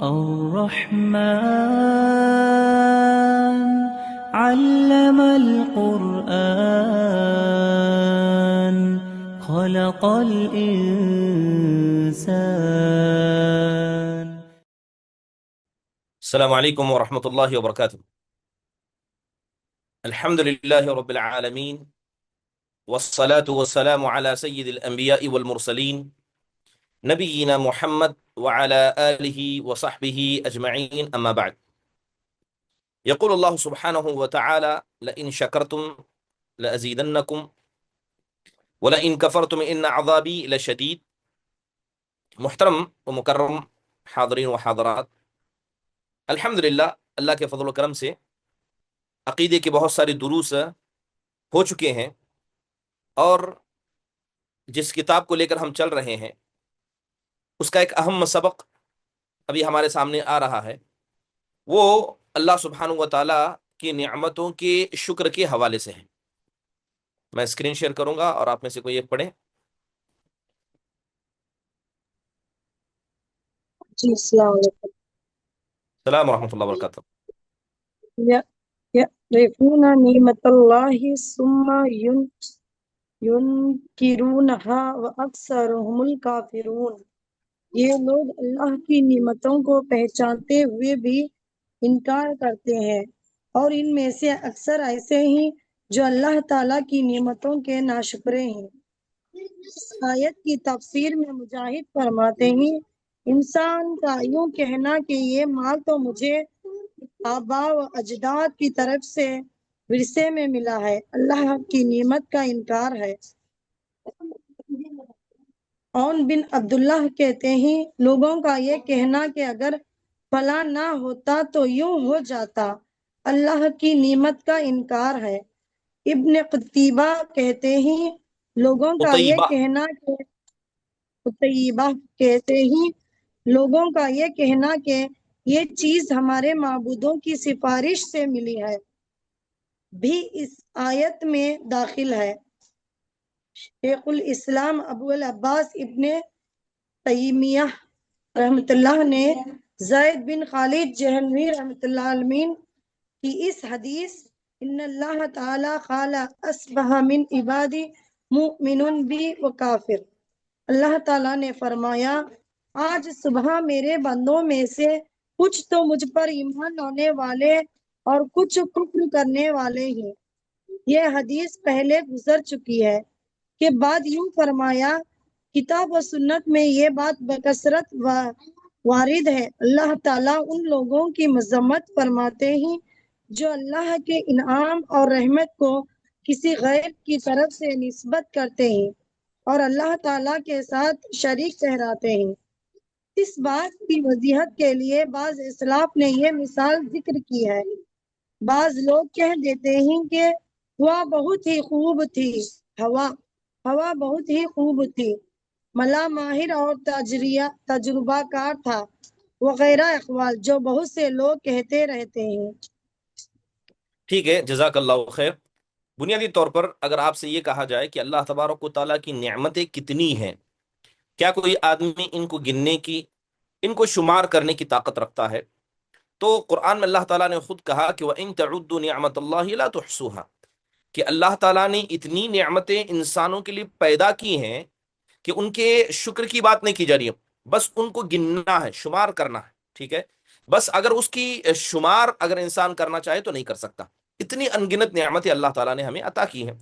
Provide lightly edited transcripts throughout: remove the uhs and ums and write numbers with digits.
الرحمن علم القرآن خلق الإنسان. السلام عليكم ورحمة الله وبركاته. الحمد لله رب العالمين، والصلاة والسلام على سيد الأنبياء والمرسلين نبينا محمد وعلى آله وصحبه أجمعين، أما بعد. يقول الله سبحانه وتعالى: لئن شكرتم لأزيدنكم ولئن كفرتم إن عذابي لشديد. محترم و مکرم حاضرین و حاضرات، الحمدللہ اللہ کے فضل و کرم سے عقیدے کے بہت سارے دروس ہو چکے ہیں، اور جس کتاب کو لے کر ہم چل رہے ہیں اس کا ایک اہم سبق ابھی ہمارے سامنے آ رہا ہے، وہ اللہ سبحانہ و تعالیٰ کی نعمتوں کے شکر کے حوالے سے ہے۔ میں اسکرین شیئر کروں گا اور آپ میں سے کوئی ایک پڑھیں۔ جی السلام علیکم۔ السلام ورحمۃ اللہ وبرکاتہ۔ یعرفون نعمت اللہ ثم ینکرونہا واکثرهم الکافرون۔ یہ لوگ اللہ کی نعمتوں کو پہچانتے ہوئے بھی انکار کرتے ہیں، اور ان میں سے اکثر ایسے ہیں جو اللہ تعالیٰ کی نعمتوں کے ناشکرے ہیں۔ اس آیت کی تفسیر میں مجاہد فرماتے ہیں، انسان کا یوں کہنا کہ یہ مال تو مجھے آباء و اجداد کی طرف سے ورثے میں ملا ہے، اللہ کی نعمت کا انکار ہے۔ عون بن عبداللہ کہتے ہیں، لوگوں کا یہ کہنا کہ اگر فلاں نہ ہوتا تو یوں ہو جاتا، اللہ کی نعمت کا انکار ہے۔ ابن قتیبہ کہتے ہیں، لوگوں کا یہ قطیبہ کہنا کہ قتیبہ کہتے ہیں، لوگوں کا یہ کہنا کہ یہ چیز ہمارے معبودوں کی سفارش سے ملی ہے بھی اس آیت میں داخل ہے۔ شیخ الاسلام ابو العباس ابن تیمیہ رحمۃ اللہ نے زید بن خالد جہنوی رحمۃ اللہ علیہ کی اس حدیث ان اللہ تعالی خال اصبح من عبادی مؤمن بی و کافر، اللہ تعالیٰ نے فرمایا آج صبح میرے بندوں میں سے کچھ تو مجھ پر ایمان لانے والے اور کچھ کفر کرنے والے ہیں۔ یہ حدیث پہلے گزر چکی ہے کہ بعد یوں فرمایا، کتاب و سنت میں یہ بات بکثرت وارد ہے، اللہ تعالیٰ ان لوگوں کی مذمت فرماتے ہیں جو اللہ کے انعام اور رحمت کو کسی غیر کی طرف سے نسبت کرتے ہیں اور اللہ تعالیٰ کے ساتھ شریک ٹھہراتے ہیں۔ اس بات کی وضاحت کے لیے بعض اسلاف نے یہ مثال ذکر کی ہے، بعض لوگ کہہ دیتے ہیں کہ ہوا بہت ہی خوب تھی، ہوا بہت ہی خوب تھی، ملا ماہر اور تجربہ کار تھا، وغیرہ اقوال جو بہت سے لوگ کہتے رہتے ہیں۔ ٹھیک ہے، جزاک اللہ خیر۔ بنیادی طور پر اگر آپ سے یہ کہا جائے کہ اللہ تبارک و تعالیٰ کی نعمتیں کتنی ہیں، کیا کوئی آدمی ان کو گننے کی، ان کو شمار کرنے کی طاقت رکھتا ہے؟ تو قرآن میں اللہ تعالیٰ نے خود کہا کہ وَإِن تَعُدُّوا نِعْمَتَ اللَّهِ لَا تُحْصُوهَا، کہ اللہ تعالیٰ نے اتنی نعمتیں انسانوں کے لیے پیدا کی ہیں کہ ان کے شکر کی بات نہیں کی جا رہی ہے، بس ان کو گننا ہے، شمار کرنا ہے۔ ٹھیک ہے، بس اگر اس کی شمار اگر انسان کرنا چاہے تو نہیں کر سکتا، اتنی انگنت نعمتیں اللہ تعالیٰ نے ہمیں عطا کی ہیں۔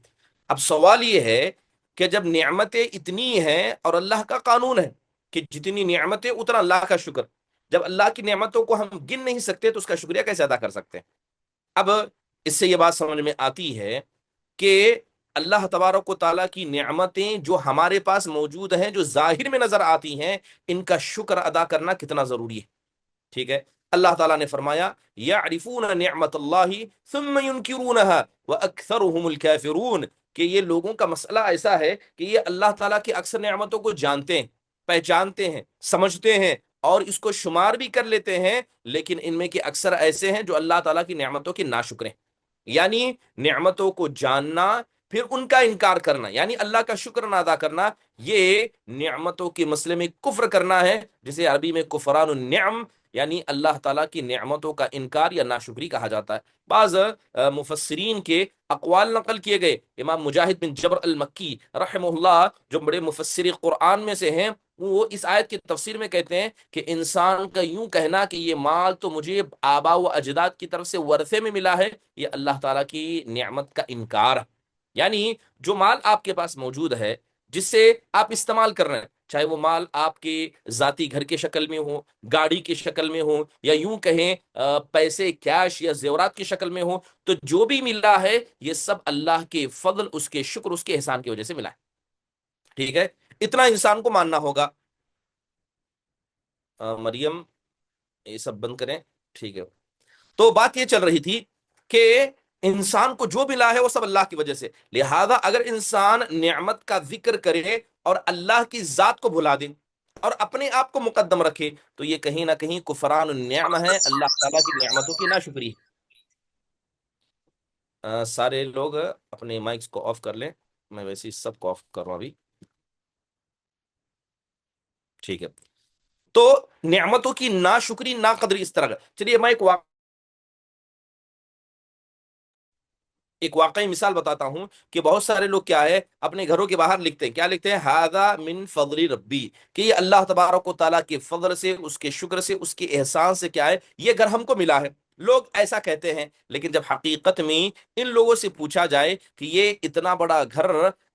اب سوال یہ ہے کہ جب نعمتیں اتنی ہیں اور اللہ کا قانون ہے کہ جتنی نعمتیں اتنا اللہ کا شکر، جب اللہ کی نعمتوں کو ہم گن نہیں سکتے تو اس کا شکریہ کیسے ادا کر سکتے ہیں؟ اب اس سے یہ بات سمجھ میں آتی ہے کہ اللہ تبارک و تعالیٰ کی نعمتیں جو ہمارے پاس موجود ہیں، جو ظاہر میں نظر آتی ہیں، ان کا شکر ادا کرنا کتنا ضروری ہے۔ ٹھیک ہے، اللہ تعالیٰ نے فرمایا یعرفون نعمت اللہ ثم ینکرونہا واکثرهم الکافرون، کہ یہ لوگوں کا مسئلہ ایسا ہے کہ یہ اللہ تعالیٰ کی اکثر نعمتوں کو جانتے ہیں، پہچانتے ہیں، سمجھتے ہیں اور اس کو شمار بھی کر لیتے ہیں، لیکن ان میں کے اکثر ایسے ہیں جو اللہ تعالیٰ کی نعمتوں کے ناشکر ہیں۔ یعنی نعمتوں کو جاننا پھر ان کا انکار کرنا، یعنی اللہ کا شکر نہ ادا کرنا، یہ نعمتوں کے مسئلے میں کفر کرنا ہے، جسے عربی میں کفران النعم یعنی اللہ تعالیٰ کی نعمتوں کا انکار یا ناشکری کہا جاتا ہے۔ بعض مفسرین کے اقوال نقل کیے گئے، امام مجاہد بن جبر المکی رحمہ اللہ جو بڑے مفسر قرآن میں سے ہیں، وہ اس آیت کی تفسیر میں کہتے ہیں کہ انسان کا یوں کہنا کہ یہ مال تو مجھے آبا و اجداد کی طرف سے ورثے میں ملا ہے، یہ اللہ تعالیٰ کی نعمت کا انکار ہے۔ یعنی جو مال آپ کے پاس موجود ہے، جس سے آپ استعمال کر رہے ہیں، چاہے وہ مال آپ کے ذاتی گھر کے شکل میں ہو، گاڑی کی شکل میں ہو، یا یوں کہیں پیسے کیش یا زیورات کی شکل میں ہو، تو جو بھی ملا ہے یہ سب اللہ کے فضل، اس کے شکر، اس کے احسان کی وجہ سے ملا ہے۔ ٹھیک ہے، اتنا انسان کو ماننا ہوگا۔ مریم یہ سب بند کریں، ٹھیک ہے۔ تو بات یہ چل رہی تھی کہ انسان کو جو ملا ہے وہ سب اللہ کی وجہ سے، لہذا اگر انسان نعمت کا ذکر کرے اور اللہ کی ذات کو بھلا دے اور اپنے آپ کو مقدم رکھے تو یہ کہیں نہ کہیں کفران النعمہ ہے، اللہ تعالیٰ کی نعمتوں کی ناشکری ہے۔ سارے لوگ اپنے مائکس کو آف کر لیں، میں ویسے ہی سب کو آف کر رہا ہوں ابھی، ٹھیک ہے۔ تو نعمتوں کی ناشکری، ناقدری اس طرح کا۔ چلیے میں ایک واقعی مثال بتاتا ہوں کہ بہت سارے لوگ کیا ہے اپنے گھروں کے باہر لکھتے ہیں، کیا لکھتے ہیں؟ ھذا من فضل ربی، کہ یہ اللہ تبارک و تعالیٰ کے فضل سے، اس کے شکر سے، اس کے احسان سے کیا ہے یہ گھر ہم کو ملا ہے۔ لوگ ایسا کہتے ہیں، لیکن جب حقیقت میں ان لوگوں سے پوچھا جائے کہ یہ اتنا بڑا گھر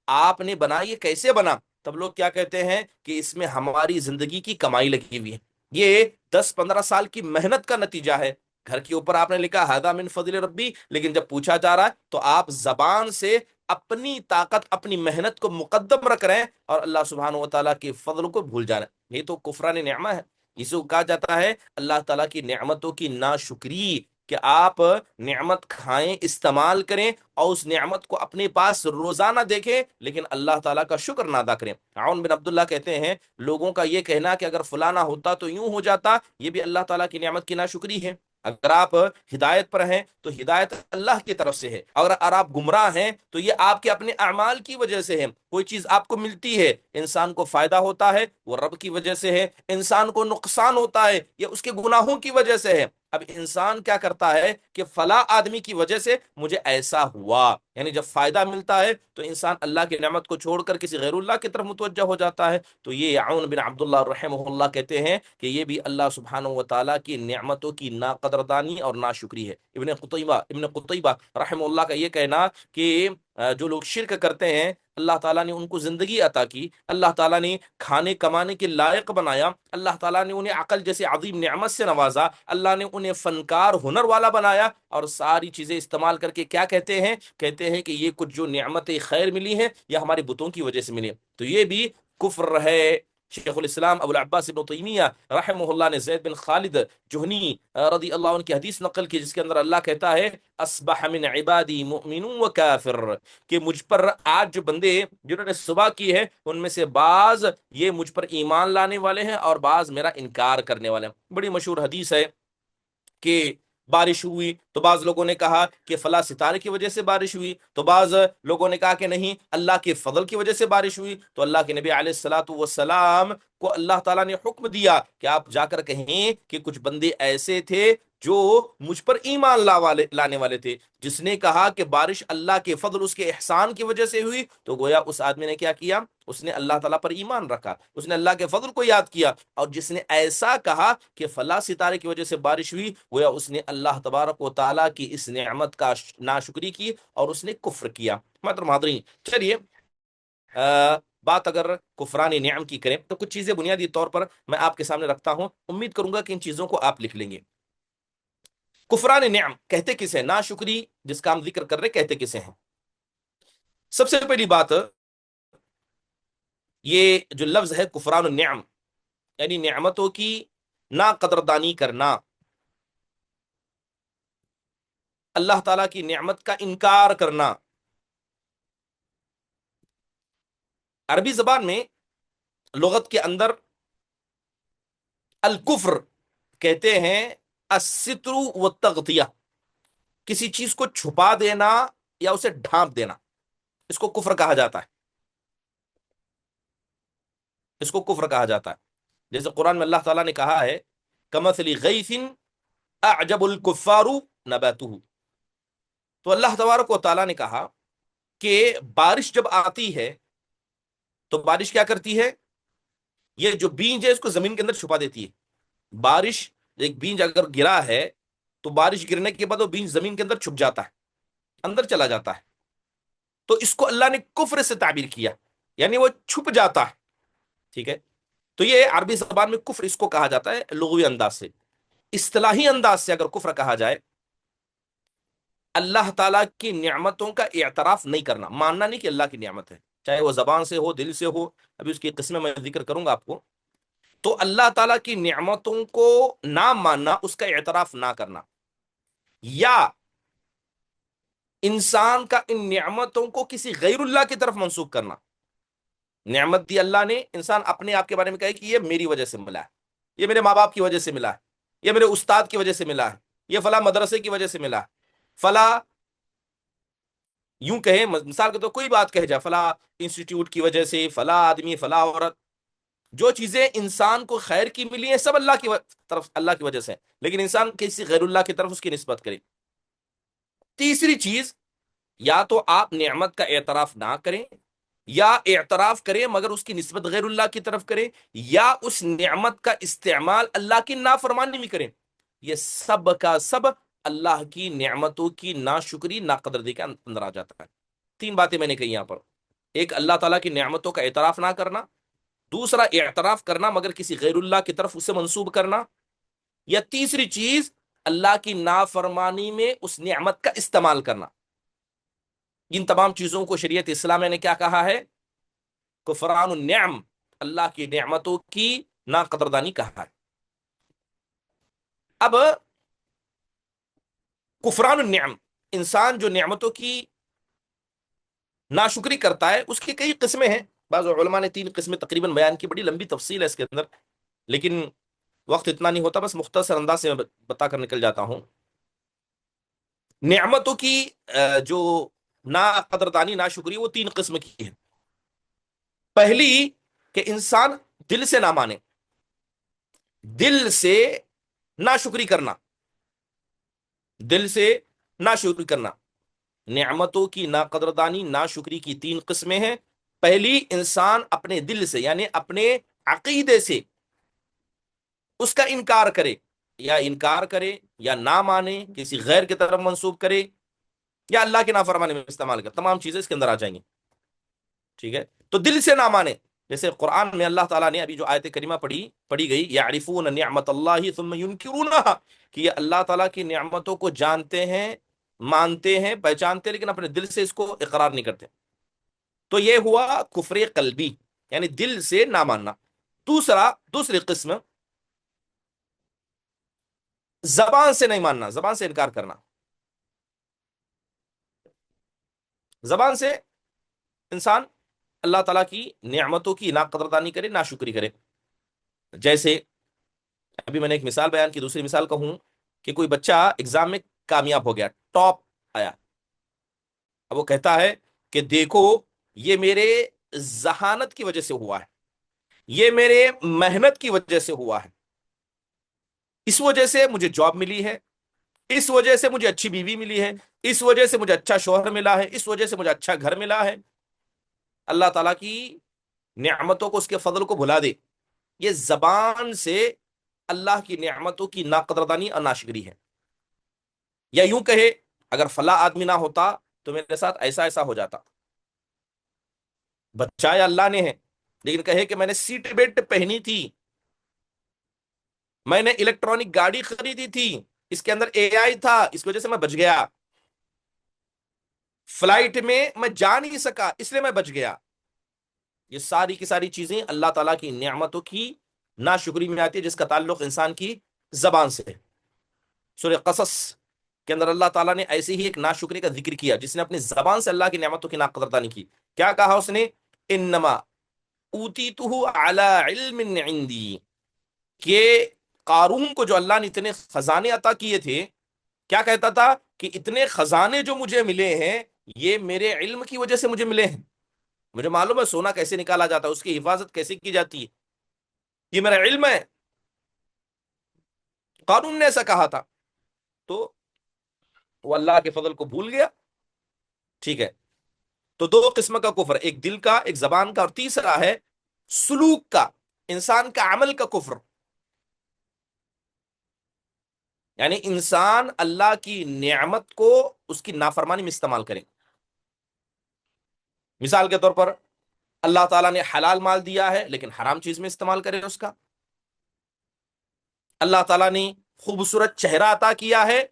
آپ نے بنا، یہ کیسے بنا، تب لوگ کیا کہتے ہیں کہ اس میں ہماری زندگی کی کمائی لگی ہوئی ہے، یہ 10-15 سال کی محنت کا نتیجہ ہے۔ گھر کے اوپر آپ نے لکھا ھذا من فضل ربی، لیکن جب پوچھا جا رہا ہے تو آپ زبان سے اپنی طاقت، اپنی محنت کو مقدم رکھ رہے ہیں اور اللہ سبحانہ و تعالیٰ کے فضل کو بھول جا رہے ہیں۔ یہ تو کفران نعمہ ہے، اسے کو کہا جاتا ہے اللہ تعالیٰ کی نعمتوں کی ناشکری، کہ آپ نعمت کھائیں، استعمال کریں اور اس نعمت کو اپنے پاس روزانہ دیکھیں لیکن اللہ تعالیٰ کا شکر نہ ادا کریں۔ عون بن عبداللہ کہتے ہیں لوگوں کا یہ کہنا کہ اگر فلانا ہوتا تو یوں ہو جاتا، یہ بھی اللہ تعالیٰ کی نعمت کی ناشکری ہے۔ اگر آپ ہدایت پر ہیں تو ہدایت اللہ کی طرف سے ہے، اگر آپ گمراہ ہیں تو یہ آپ کے اپنے اعمال کی وجہ سے ہے۔ کوئی چیز آپ کو ملتی ہے، انسان کو فائدہ ہوتا ہے، وہ رب کی وجہ سے ہے، انسان کو نقصان ہوتا ہے یہ اس کے گناہوں کی وجہ سے ہے۔ اب انسان کیا کرتا ہے کہ فلاں آدمی کی وجہ سے مجھے ایسا ہوا، یعنی جب فائدہ ملتا ہے تو انسان اللہ کی نعمت کو چھوڑ کر کسی غیر اللہ کی طرف متوجہ ہو جاتا ہے۔ تو یہ عون بن عبداللہ رحمہ اللہ کہتے ہیں کہ یہ بھی اللہ سبحانہ و تعالیٰ کی نعمتوں کی ناقدردانی اور ناشکری ہے۔ ابن قطیبہ رحمہ اللہ کا یہ کہنا کہ جو لوگ شرک کرتے ہیں اللہ تعالیٰ نے ان کو زندگی عطا کی، اللہ تعالیٰ نے کھانے کمانے کے لائق بنایا، اللہ تعالیٰ نے انہیں عقل جیسے عظیم نعمت سے نوازا، اللہ نے انہیں فنکار، ہنر والا بنایا، اور ساری چیزیں استعمال کر کے کیا کہتے ہیں کہ یہ کچھ جو نعمت خیر ملی ہیں یہ ہمارے بتوں کی وجہ سے ملی۔ تو یہ بھی کفر ہے۔ شیخ الاسلام ابو العباس ابن تیمیہ رحمہ اللہ نے زید بن خالد جہنی رضی اللہ عنہ کی حدیث نقل کی جس کے اندر اللہ کہتا ہے اصبح من عبادی مؤمن و کافر، کہ مجھ پر آج جو بندے جنہوں نے صبح کی ہے ان میں سے بعض یہ مجھ پر ایمان لانے والے ہیں اور بعض میرا انکار کرنے والے ہیں۔ بڑی مشہور حدیث ہے کہ بارش ہوئی تو بعض لوگوں نے کہا کہ فلاں ستارے کی وجہ سے بارش ہوئی، تو بعض لوگوں نے کہا کہ نہیں اللہ کے فضل کی وجہ سے بارش ہوئی۔ تو اللہ کے نبی علیہ الصلوۃ والسلام کو اللہ تعالیٰ نے حکم دیا کہ آپ جا کر کہیں کہ کچھ بندے ایسے تھے جو مجھ پر ایمان لانے والے تھے، جس نے کہا کہ بارش اللہ کے فضل، اس کے احسان کی وجہ سے ہوئی، تو گویا اس آدمی نے کیا کیا، اس نے اللہ تعالیٰ پر ایمان رکھا، اس نے اللہ کے فضل کو یاد کیا۔ اور جس نے ایسا کہا کہ فلاں ستارے کی وجہ سے بارش ہوئی، گویا اس نے اللہ تبارک و تعالیٰ کی اس نعمت کا ناشکری کی اور اس نے کفر کیا۔ محترم حاضرین، چلیے بات اگر کفران نعم کی کریں تو کچھ چیزیں بنیادی طور پر میں آپ کے سامنے رکھتا ہوں، امید کروں گا کہ ان چیزوں کو آپ لکھ لیں گے۔ کفران نعم کہتے کسے، ناشکری جس کا ہم ذکر کر رہے کہتے کسے ہیں؟ سب سے پہلی بات، یہ جو لفظ ہے کفران النعم یعنی نعمتوں کی ناقدردانی کرنا، اللہ تعالیٰ کی نعمت کا انکار کرنا۔ عربی زبان میں لغت کے اندر الکفر کہتے ہیں الستر والتغطیہ، کسی چیز کو چھپا دینا یا اسے ڈھانپ دینا، اس کو کفر کہا جاتا ہے، اس کو کفر کہا جاتا ہے۔ جیسے قرآن میں اللہ تعالیٰ نے کہا ہے کمثل غیث اعجب الکفار نباتہ. تو اللہ تبارک و تعالیٰ نے کہا کہ بارش جب آتی ہے تو بارش کیا کرتی ہے؟ یہ جو بیج ہے اس کو زمین کے اندر چھپا دیتی ہے. بارش، ایک بیج اگر گرا ہے تو بارش گرنے کے بعد وہ بیج زمین کے اندر چھپ جاتا ہے، اندر چلا جاتا ہے. تو اس کو اللہ نے کفر سے تعبیر کیا، یعنی وہ چھپ جاتا ہے. ٹھیک ہے، تو یہ عربی زبان میں کفر اس کو کہا جاتا ہے لغوی انداز سے. اصطلاحی انداز سے اگر کفر کہا جائے، اللہ تعالیٰ کی نعمتوں کا اعتراف نہیں کرنا، ماننا نہیں کہ اللہ کی نعمت ہے، چاہے وہ زبان سے ہو، دل سے ہو. ابھی اس کی قسمیں میں ذکر کروں گا آپ کو. تو اللہ تعالیٰ کی نعمتوں کو نہ ماننا، اس کا اعتراف نہ کرنا، یا انسان کا ان نعمتوں کو کسی غیر اللہ کی طرف منسوب کرنا. نعمت دی اللہ نے، انسان اپنے آپ کے بارے میں کہے کہ یہ میری وجہ سے ملا ہے، یہ میرے ماں باپ کی وجہ سے ملا ہے، یہ میرے استاد کی وجہ سے ملا ہے، یہ فلاں مدرسے کی وجہ سے ملا ہے، فلاں، یوں کہیں مثال کے تو کوئی بات کہہ جائے، فلاں انسٹیٹیوٹ کی وجہ سے، فلاں آدمی، فلاں عورت. جو چیزیں انسان کو خیر کی ملی ہیں سب اللہ کی طرف، اللہ کی وجہ سے، لیکن انسان کسی غیر اللہ کی طرف اس کی نسبت کرے. تیسری چیز، یا تو آپ نعمت کا اعتراف نہ کریں، یا اعتراف کریں مگر اس کی نسبت غیر اللہ کی طرف کریں، یا اس نعمت کا استعمال اللہ کی نافرمانی میں کریں. یہ سب کا سب اللہ کی نعمتوں کی ناشکری، ناقدردی کے اندر آ جاتا ہے. 3 باتیں میں نے کہی یہاں پر. ایک، اللہ تعالیٰ کی نعمتوں کا اعتراف نہ کرنا. دوسرا، اعتراف کرنا مگر کسی غیر اللہ کی طرف اسے منسوب کرنا. یا تیسری چیز، اللہ کی نافرمانی میں اس نعمت کا استعمال کرنا. ان تمام چیزوں کو شریعت اسلامیہ نے کیا کہا ہے؟ کفران النعم، اللہ کی نعمتوں کی ناقدردانی کہا ہے. اب کفران النعم، انسان جو نعمتوں کی ناشکری کرتا ہے، اس کی کئی قسمیں ہیں. بعض علماء نے 3 قسمیں تقریباً بیان کی، بڑی لمبی تفصیل ہے اس کے اندر، لیکن وقت اتنا نہیں ہوتا، بس مختصر انداز سے میں بتا کر نکل جاتا ہوں. نعمتوں کی جو ناقدردانی، ناشکری، وہ 3 قسم کی ہے. پہلی کہ انسان دل سے نہ مانے، دل سے ناشکری کرنا، دل سے ناشکری کرنا. نعمتوں کی ناقدردانی، ناشکری کی 3 قسمیں ہیں. پہلی، انسان اپنے دل سے یعنی اپنے عقیدے سے اس کا انکار کرے، یا نہ مانے، کسی غیر کی طرف منسوب کرے، یا اللہ کے نافرمانی میں استعمال کرے. تمام چیزیں اس کے اندر آ جائیں گی. ٹھیک ہے، تو دل سے نہ مانے. جیسے قرآن میں اللہ تعالیٰ نے ابھی جو آیت کریمہ پڑھی گئی، یعرفون نعمت اللہ ثم ینکرونہا، کہ یہ اللہ تعالیٰ کی نعمتوں کو جانتے ہیں، مانتے ہیں، پہچانتے ہیں، لیکن اپنے دل سے اس کو اقرار نہیں کرتے. تو یہ ہوا کفر قلبی، یعنی دل سے نہ ماننا. دوسری قسم، زبان سے نہیں ماننا، زبان سے انکار کرنا. زبان سے انسان اللہ تعالیٰ کی نعمتوں کی ناقدردانی کرے، ناشکری کرے. جیسے ابھی میں نے ایک مثال بیان کی، دوسری مثال کہوں کہ کوئی بچہ ایگزام میں کامیاب ہو گیا، ٹاپ آیا. اب وہ کہتا ہے کہ دیکھو، یہ میرے ذہانت کی وجہ سے ہوا ہے، یہ میرے محنت کی وجہ سے ہوا ہے، اس وجہ سے مجھے جاب ملی ہے، اس وجہ سے مجھے اچھی بیوی ملی ہے، اس وجہ سے مجھے اچھا شوہر ملا ہے، اس وجہ سے مجھے اچھا گھر ملا ہے. اللہ تعالیٰ کی نعمتوں کو، اس کے فضل کو بھلا دے. یہ زبان سے اللہ کی نعمتوں کی ناقدردانی اور ناشکری ہے. یا یوں کہے، اگر فلاں آدمی نہ ہوتا تو میرے ساتھ ایسا ایسا ہو جاتا. بچایا اللہ نے ہے، لیکن کہے کہ میں نے سیٹ بیلٹ پہنی تھی، میں نے الیکٹرانک گاڑی خریدی تھی، اس کے اندر اے آئی تھا، اس کی وجہ سے میں بچ گیا، فلائٹ میں میں جا نہیں سکا اس لیے میں بچ گیا. یہ ساری کی ساری چیزیں اللہ تعالیٰ کی نعمتوں کی ناشکری میں آتی ہے، جس کا تعلق انسان کی زبان سے ہے. سورہ قصص کے اندر اللہ تعالیٰ نے ایسے ہی ایک ناشکری کا ذکر کیا، جس نے اپنی زبان سے اللہ کی نعمتوں کی ناقدردانی کی. کیا کہا اس نے؟ انما اوتیتہ علی علم عندی، کہ قارون کو جو اللہ نے اتنے خزانے عطا کیے تھے، کیا کہتا تھا کہ اتنے خزانے جو مجھے ملے ہیں یہ میرے علم کی وجہ سے مجھے ملے ہیں. مجھے معلوم ہے سونا کیسے نکالا جاتا ہے، اس کی حفاظت کیسے کی جاتی ہے، یہ میرا علم ہے. قانون نے ایسا کہا تھا، تو وہ اللہ کے فضل کو بھول گیا. ٹھیک ہے، تو دو قسم کا کفر، ایک دل کا، ایک زبان کا، اور تیسرا ہے سلوک کا، انسان کا عمل کا کفر. یعنی انسان اللہ کی نعمت کو اس کی نافرمانی میں استعمال کرے. مثال کے طور پر اللہ تعالیٰ نے حلال مال دیا ہے لیکن حرام چیز میں استعمال کرے اس کا. اللہ تعالیٰ نے خوبصورت چہرہ عطا کیا ہے،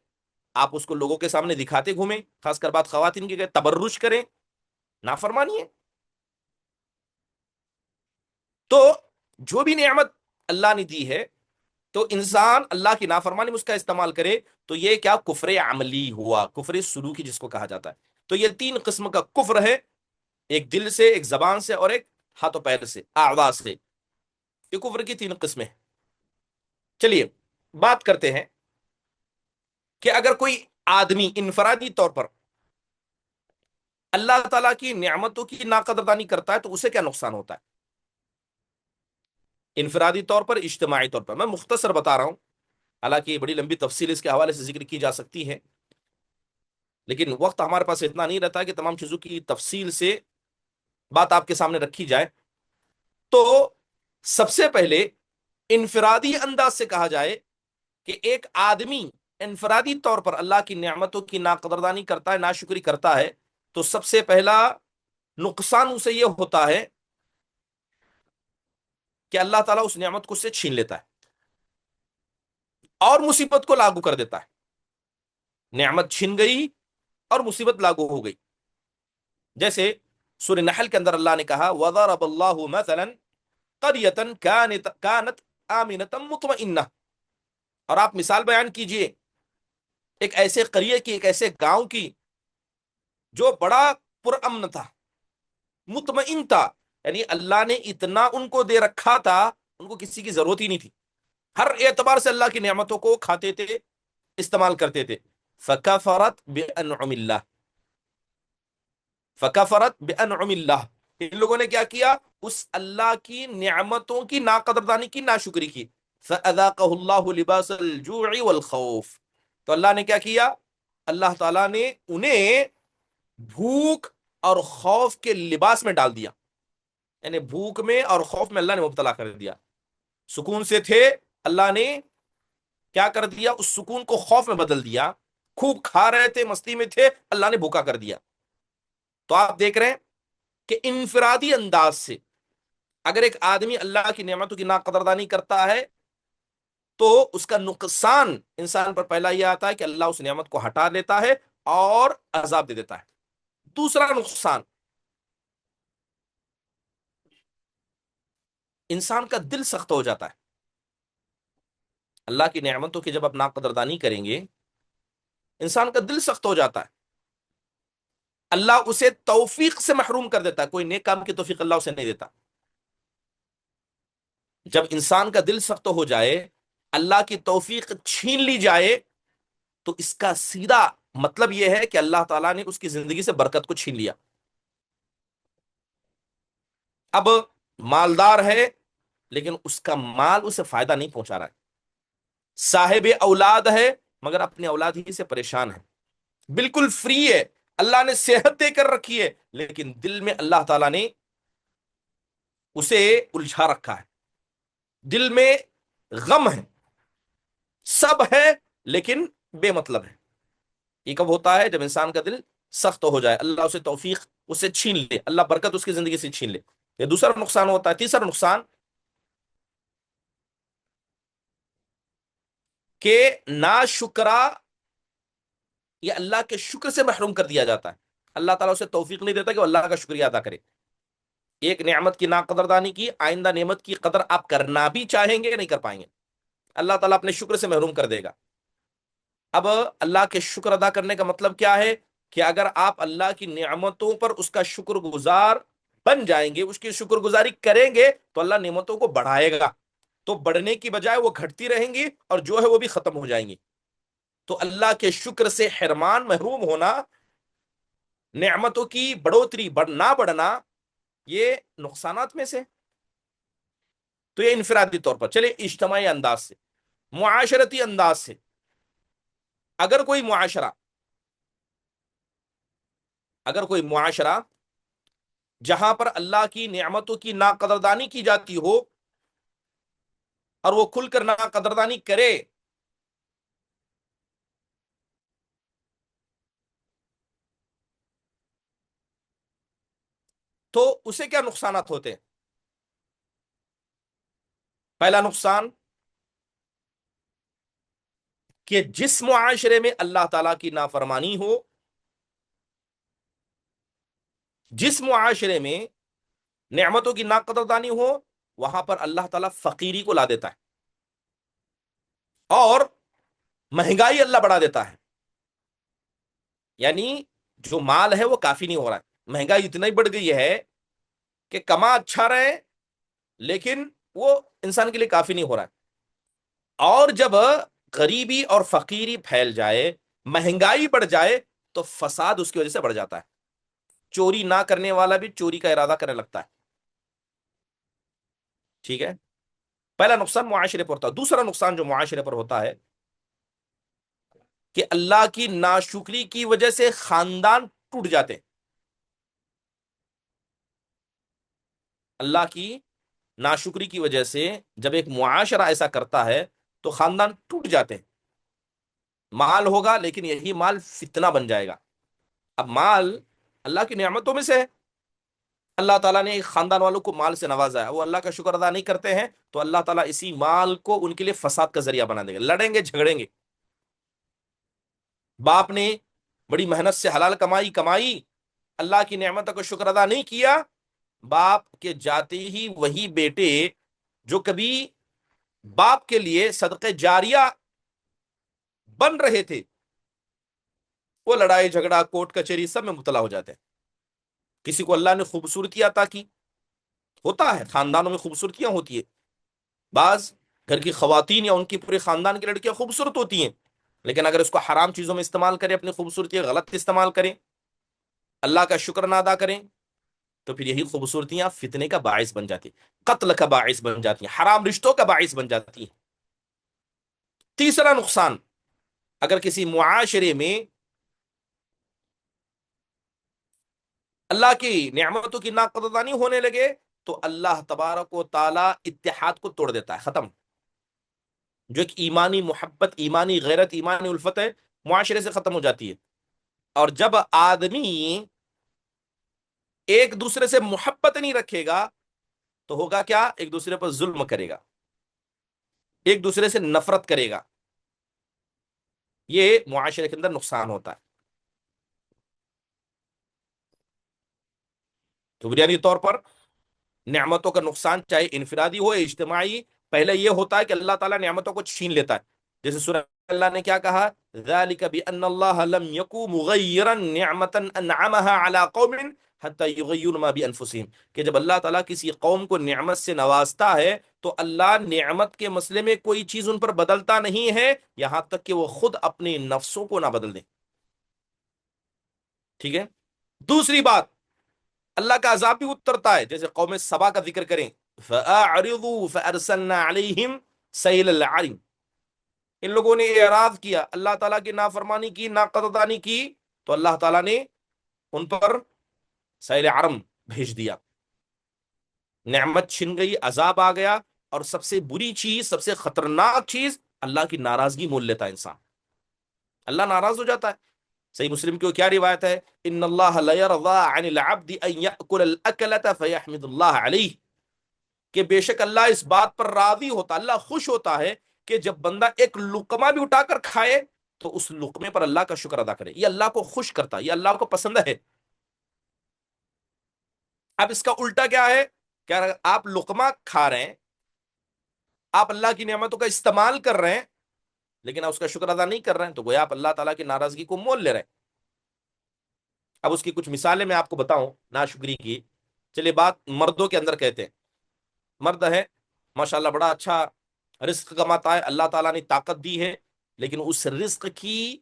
آپ اس کو لوگوں کے سامنے دکھاتے گھومیں، خاص کر بات خواتین کی، تبرج کریں، نافرمانی ہے. تو جو بھی نعمت اللہ نے دی ہے تو انسان اللہ کی نافرمانی میں اس کا استعمال کرے تو یہ کیا کفر عملی ہوا، کفر سلوکی جس کو کہا جاتا ہے. تو یہ تین قسم کا کفر ہے، ایک دل سے، ایک زبان سے، اور ایک ہاتھوں پیر سے، اعضاء سے. یہ کفر کی تین قسمیں. چلیے بات کرتے ہیں کہ اگر کوئی آدمی انفرادی طور پر اللہ تعالیٰ کی نعمتوں کی ناقدردانی کرتا ہے تو اسے کیا نقصان ہوتا ہے. انفرادی طور پر، اجتماعی طور پر. میں مختصر بتا رہا ہوں، حالانکہ بڑی لمبی تفصیل اس کے حوالے سے ذکر کی جا سکتی ہے، لیکن وقت ہمارے پاس اتنا نہیں رہتا کہ تمام چیزوں کی تفصیل سے بات آپ کے سامنے رکھی جائے. تو سب سے پہلے انفرادی انداز سے کہا جائے کہ ایک آدمی انفرادی طور پر اللہ کی نعمتوں کی ناقدردانی کرتا ہے، ناشکری کرتا ہے، تو سب سے پہلا نقصان اسے یہ ہوتا ہے کہ اللہ تعالیٰ اس نعمت کو اس سے چھین لیتا ہے اور مصیبت کو لاگو کر دیتا ہے. نعمت چھن گئی اور مصیبت لاگو ہو گئی. جیسے سورہ نحل کے اندر اللہ نے کہا وَضَرَبَ اللَّهُ مَثَلًا قَرْيَةً كَانَتْ آمِنَةً مُطْمَئِنَّةً. اور آپ مثال بیان کیجئے ایک ایسے قریے کی، ایک ایسے گاؤں کی جو بڑا پرامن تھا، مطمئن تھا. یعنی اللہ نے اتنا ان کو دے رکھا تھا، ان کو کسی کی ضرورت ہی نہیں تھی، ہر اعتبار سے اللہ کی نعمتوں کو کھاتے تھے، استعمال کرتے تھے. فَكَفَرَتْ بِأَنْعُمِ اللَّهِ، فَكَفَرَتْ بِأَنْعُمِ اللَّهِ. ان لوگوں نے کیا کیا؟ اس اللہ کی نعمتوں کی ناقدردانی کی، ناشکری کی. فَأَذَاقَهُ اللَّهُ لِبَاسَ الْجُوعِ وَالْخَوْفِ. تو اللہ نے کیا کیا؟ اللہ تعالیٰ نے انہیں بھوک اور خوف کے لباس میں ڈال دیا. یعنی بھوک میں اور خوف میں اللہ نے مبتلا کر دیا. سکون سے تھے، اللہ نے کیا کر دیا؟ اس سکون کو خوف میں بدل دیا. خوب کھا رہے تھے، مستی میں تھے، اللہ نے بھوکا کر دیا. تو آپ دیکھ رہے ہیں کہ انفرادی انداز سے اگر ایک آدمی اللہ کی نعمتوں کی ناقدردانی کرتا ہے تو اس کا نقصان انسان پر پہلا یہ آتا ہے کہ اللہ اس نعمت کو ہٹا لیتا ہے اور عذاب دے دیتا ہے. دوسرا نقصان، انسان کا دل سخت ہو جاتا ہے. اللہ کی نعمتوں کی جب آپ ناقدردانی کریں گے انسان کا دل سخت ہو جاتا ہے، اللہ اسے توفیق سے محروم کر دیتا ہے. کوئی نیک کام کی توفیق اللہ اسے نہیں دیتا. جب انسان کا دل سخت ہو جائے، اللہ کی توفیق چھین لی جائے، تو اس کا سیدھا مطلب یہ ہے کہ اللہ تعالیٰ نے اس کی زندگی سے برکت کو چھین لیا. اب مالدار ہے لیکن اس کا مال اسے فائدہ نہیں پہنچا رہا ہے. صاحب اولاد ہے مگر اپنی اولاد ہی سے پریشان ہے. بالکل فری ہے، اللہ نے صحت دے کر رکھی ہے، لیکن دل میں اللہ تعالیٰ نے اسے الجھا رکھا ہے. دل میں غم ہے، سب ہے لیکن بے مطلب ہے. یہ کب ہوتا ہے؟ جب انسان کا دل سخت ہو جائے، اللہ اسے توفیق اسے چھین لے، اللہ برکت اس کی زندگی سے چھین لے. یہ دوسرا نقصان ہوتا ہے. تیسرا نقصان کہ ناشکرا یہ اللہ کے شکر سے محروم کر دیا جاتا ہے. اللہ تعالیٰ اسے توفیق نہیں دیتا کہ وہ اللہ کا شکریہ ادا کرے. ایک نعمت کی ناقدردانی کی، آئندہ نعمت کی قدر آپ کرنا بھی چاہیں گے نہیں کر پائیں گے، اللہ تعالیٰ اپنے شکر سے محروم کر دے گا. اب اللہ کے شکر ادا کرنے کا مطلب کیا ہے؟ کہ اگر آپ اللہ کی نعمتوں پر اس کا شکر گزار بن جائیں گے، اس کی شکر گزاری کریں گے تو اللہ نعمتوں کو بڑھائے گا. تو بڑھنے کی بجائے وہ گھٹتی رہیں گی اور جو ہے وہ بھی ختم ہو جائیں گی. تو اللہ کے شکر سے حرمان، محروم ہونا، نعمتوں کی بڑھوتری نہ بڑھنا، یہ نقصانات میں سے. تو یہ انفرادی طور پر. چلے اجتماعی انداز سے، معاشرتی انداز سے. اگر کوئی معاشرہ جہاں پر اللہ کی نعمتوں کی ناقدردانی کی جاتی ہو اور وہ کھل کر ناقدردانی کرے، تو اسے کیا نقصانات ہوتے ہیں؟ پہلا نقصان کہ جس معاشرے میں اللہ تعالیٰ کی نافرمانی ہو، جس معاشرے میں نعمتوں کی ناقدردانی ہو، وہاں پر اللہ تعالیٰ فقیری کو لا دیتا ہے اور مہنگائی اللہ بڑھا دیتا ہے. یعنی جو مال ہے وہ کافی نہیں ہو رہا ہے، مہنگائی اتنا ہی بڑھ گئی ہے کہ کما اچھا رہے لیکن وہ انسان کے لیے کافی نہیں ہو رہا ہے. اور جب غریبی اور فقیری پھیل جائے، مہنگائی بڑھ جائے، تو فساد اس کی وجہ سے بڑھ جاتا ہے. چوری نہ کرنے والا بھی چوری کا ارادہ کرنے لگتا ہے. ٹھیک ہے، پہلا نقصان معاشرے پر ہوتا ہے. دوسرا نقصان جو معاشرے پر ہوتا ہے کہ اللہ کی ناشکری کی وجہ سے خاندان ٹوٹ جاتے ہیں. اللہ کی ناشکری کی وجہ سے جب ایک معاشرہ ایسا کرتا ہے تو خاندان ٹوٹ جاتے ہیں. مال ہوگا لیکن یہی مال فتنہ بن جائے گا. اب مال اللہ کی نعمتوں میں سے ہے، اللہ تعالیٰ نے خاندان والوں کو مال سے نوازا ہے، وہ اللہ کا شکر ادا نہیں کرتے ہیں تو اللہ تعالیٰ اسی مال کو ان کے لیے فساد کا ذریعہ بنا دے گا. لڑیں گے، جھگڑیں گے. باپ نے بڑی محنت سے حلال کمائی، اللہ کی نعمتوں کا شکر ادا نہیں کیا، باپ کے جاتے ہی وہی بیٹے جو کبھی باپ کے لیے صدقے جاریہ بن رہے تھے، وہ لڑائی جھگڑا کوٹ کچہری سب میں مبتلا ہو جاتے ہیں. کسی کو اللہ نے خوبصورتی عطا کی، ہوتا ہے خاندانوں میں خوبصورتیاں ہوتی ہے، بعض گھر کی خواتین یا ان کی پورے خاندان کی لڑکیاں خوبصورت ہوتی ہیں، لیکن اگر اس کو حرام چیزوں میں استعمال کریں، اپنی خوبصورتی غلط استعمال کریں، اللہ کا شکر نہ ادا کریں، تو پھر یہی خوبصورتیاں فتنے کا باعث بن جاتی ہیں، قتل کا باعث بن جاتی ہیں، حرام رشتوں کا باعث بن جاتی ہیں. تیسرا نقصان، اگر کسی معاشرے میں اللہ کی نعمتوں کی ناقدردانی ہونے لگے تو اللہ تبارک و تعالی اتحاد کو توڑ دیتا ہے، ختم. جو ایک ایمانی محبت، ایمانی غیرت، ایمانی الفت ہے، معاشرے سے ختم ہو جاتی ہے. اور جب آدمی ایک دوسرے سے محبت نہیں رکھے گا تو ہوگا کیا؟ ایک دوسرے پر ظلم کرے گا، ایک دوسرے سے نفرت کرے گا. یہ معاشرے کے اندر نقصان ہوتا ہے. تو بنیادی طور پر نعمتوں کا نقصان چاہے انفرادی ہو یا اجتماعی، پہلے یہ ہوتا ہے کہ اللہ تعالیٰ نعمتوں کو چھین لیتا ہے. جیسے سورہ اللہ نے کیا کہا؟ ذَلِكَ بِأَنَّ اللَّهَ لَمْ يَكُ مُغَيِّرًا نِعْمَةً أَنْعَمَهَا عَلَىٰ قَوْمٍ حَتَّى يُغَيِّرُوا مَا بِأَنفُسِهِمْ. کہ جب اللہ تعالیٰ کسی قوم کو نعمت سے نوازتا ہے تو اللہ نعمت کے مسئلے میں کوئی چیز ان پر بدلتا نہیں ہے یہاں تک کہ وہ خود اپنے نفسوں کو نہ بدل دیں. ٹھیک ہے. دوسری بات، اللہ کا عذاب بھی اترتا ہے. جیسے قوم سبا کا ذکر کریں، فَأَعْرِضُوا فَأَرْسَلْنَا عَلَيْهِمْ سَيْلَ الْعَرِمِ. ان لوگوں نے اعراض کیا، اللہ تعالیٰ کی نافرمانی کی، ناقدردانی کی، تو اللہ تعالیٰ نے ان پر سیل عرم بھیج دیا. نعمت چھن گئی، عذاب آ گیا. اور سب سے بری چیز، سب سے خطرناک چیز، اللہ کی ناراضگی مول لیتا ہے انسان. اللہ ناراض ہو جاتا ہے. صحیح مسلم کی کیا روایت ہے؟ ان اللہ لا يرضى عن العبد ان ياكل الاكله فيحمد الله عليه. کہ بے شک اللہ اس بات پر راضی ہوتا، اللہ خوش ہوتا ہے کہ جب بندہ ایک لقمہ بھی اٹھا کر کھائے تو اس لقمے پر اللہ کا شکر ادا کرے. یہ اللہ کو خوش کرتا ہے، یہ اللہ کو پسند ہے. اب اس کا الٹا کیا ہے؟ کیا آپ لقمہ کھا رہے ہیں، آپ اللہ کی نعمتوں کا استعمال کر رہے ہیں لیکن آپ اس کا شکر ادا نہیں کر رہے ہیں، تو گویا آپ اللہ تعالیٰ کی ناراضگی کو مول لے رہے ہیں. اب اس کی کچھ مثالیں میں آپ کو بتاؤں ناشکری کی. چلیے بات مردوں کے اندر کہتے ہیں. مرد ہے ماشاءاللہ بڑا اچھا رزق کماتا ہے، اللہ تعالیٰ نے طاقت دی ہے، لیکن اس رزق کی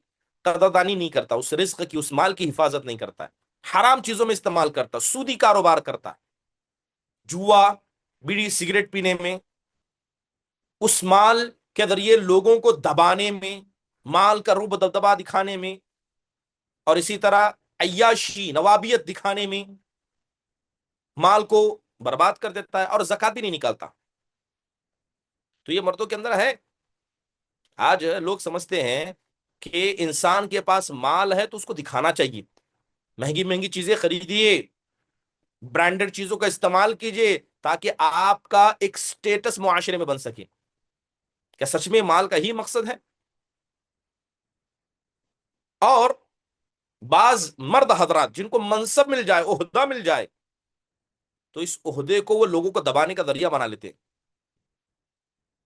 قدردانی نہیں کرتا، اس رزق کی، اس مال کی حفاظت نہیں کرتا ہے، حرام چیزوں میں استعمال کرتا، سودی کاروبار کرتا ہے، جوا، بیڑی سگریٹ پینے میں اس مال کے ذریعے لوگوں کو دبانے میں، مال کا روب دبدبا دکھانے میں، اور اسی طرح عیاشی نوابیت دکھانے میں مال کو برباد کر دیتا ہے، اور زکات بھی نہیں نکالتا. تو یہ مردوں کے اندر ہے. آج لوگ سمجھتے ہیں کہ انسان کے پاس مال ہے تو اس کو دکھانا چاہیے، مہنگی مہنگی چیزیں خریدیے، برانڈڈ چیزوں کا استعمال کیجیے تاکہ آپ کا ایک سٹیٹس معاشرے میں بن سکے. کیا سچ میں مال کا ہی مقصد ہے؟ اور بعض مرد حضرات جن کو منصب مل جائے، عہدہ مل جائے، تو اس عہدے کو وہ لوگوں کو دبانے کا ذریعہ بنا لیتے ہیں.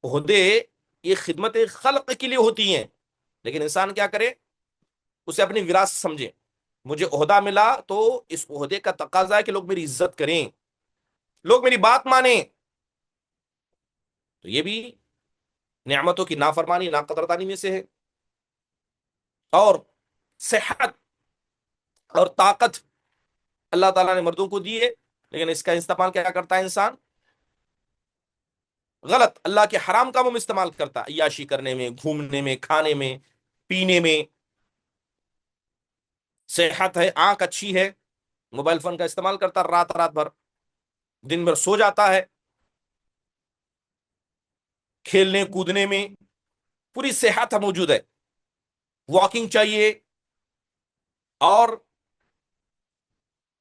عہدے یہ خدمت خلق کے لیے ہوتی ہیں، لیکن انسان کیا کرے؟ اسے اپنی وراثت سمجھے. مجھے عہدہ ملا تو اس عہدے کا تقاضا ہے کہ لوگ میری عزت کریں، لوگ میری بات مانیں. تو یہ بھی نعمتوں کی نافرمانی، ناقدردانی میں سے ہے. اور صحت اور طاقت اللہ تعالیٰ نے مردوں کو دی ہے، لیکن اس کا استعمال کیا کرتا ہے انسان؟ غلط، اللہ کے حرام کاموں میں استعمال کرتا ہے، عیاشی کرنے میں، گھومنے میں، کھانے میں، پینے میں. صحت ہے، آنکھ اچھی ہے، موبائل فون کا استعمال کرتا ہے رات رات بھر، دن بھر سو جاتا ہے، کھیلنے کودنے میں پوری صحت موجود ہے، واکنگ چاہیے اور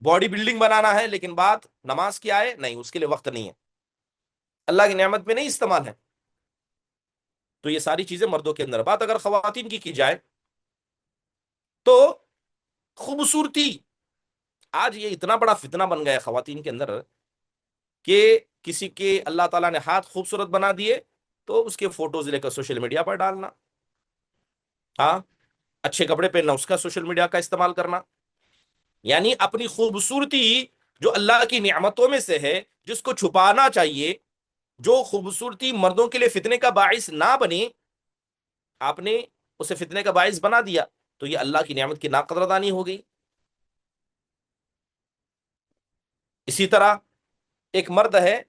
باڈی بلڈنگ بنانا ہے، لیکن بات نماز کی آئے نہیں، اس کے لیے وقت نہیں ہے، اللہ کی نعمت میں نہیں استعمال ہے. تو یہ ساری چیزیں مردوں کے اندر. بات اگر خواتین کی جائے تو خوبصورتی آج یہ اتنا بڑا فتنہ بن گیا ہے خواتین کے اندر کہ کسی کے اللہ تعالیٰ نے ہاتھ خوبصورت بنا دیے تو اس کے فوٹوز لے کر سوشل میڈیا پر ڈالنا، ہاں، اچھے کپڑے پہننا، اس کا سوشل میڈیا کا استعمال کرنا. یعنی اپنی خوبصورتی جو اللہ کی نعمتوں میں سے ہے، جس کو چھپانا چاہیے، جو خوبصورتی مردوں کے لیے فتنے کا باعث نہ بنے، آپ نے اسے فتنے کا باعث بنا دیا، تو یہ اللہ کی نعمت کی ناقدردانی ہو گئی. اسی طرح ایک مرد ہے،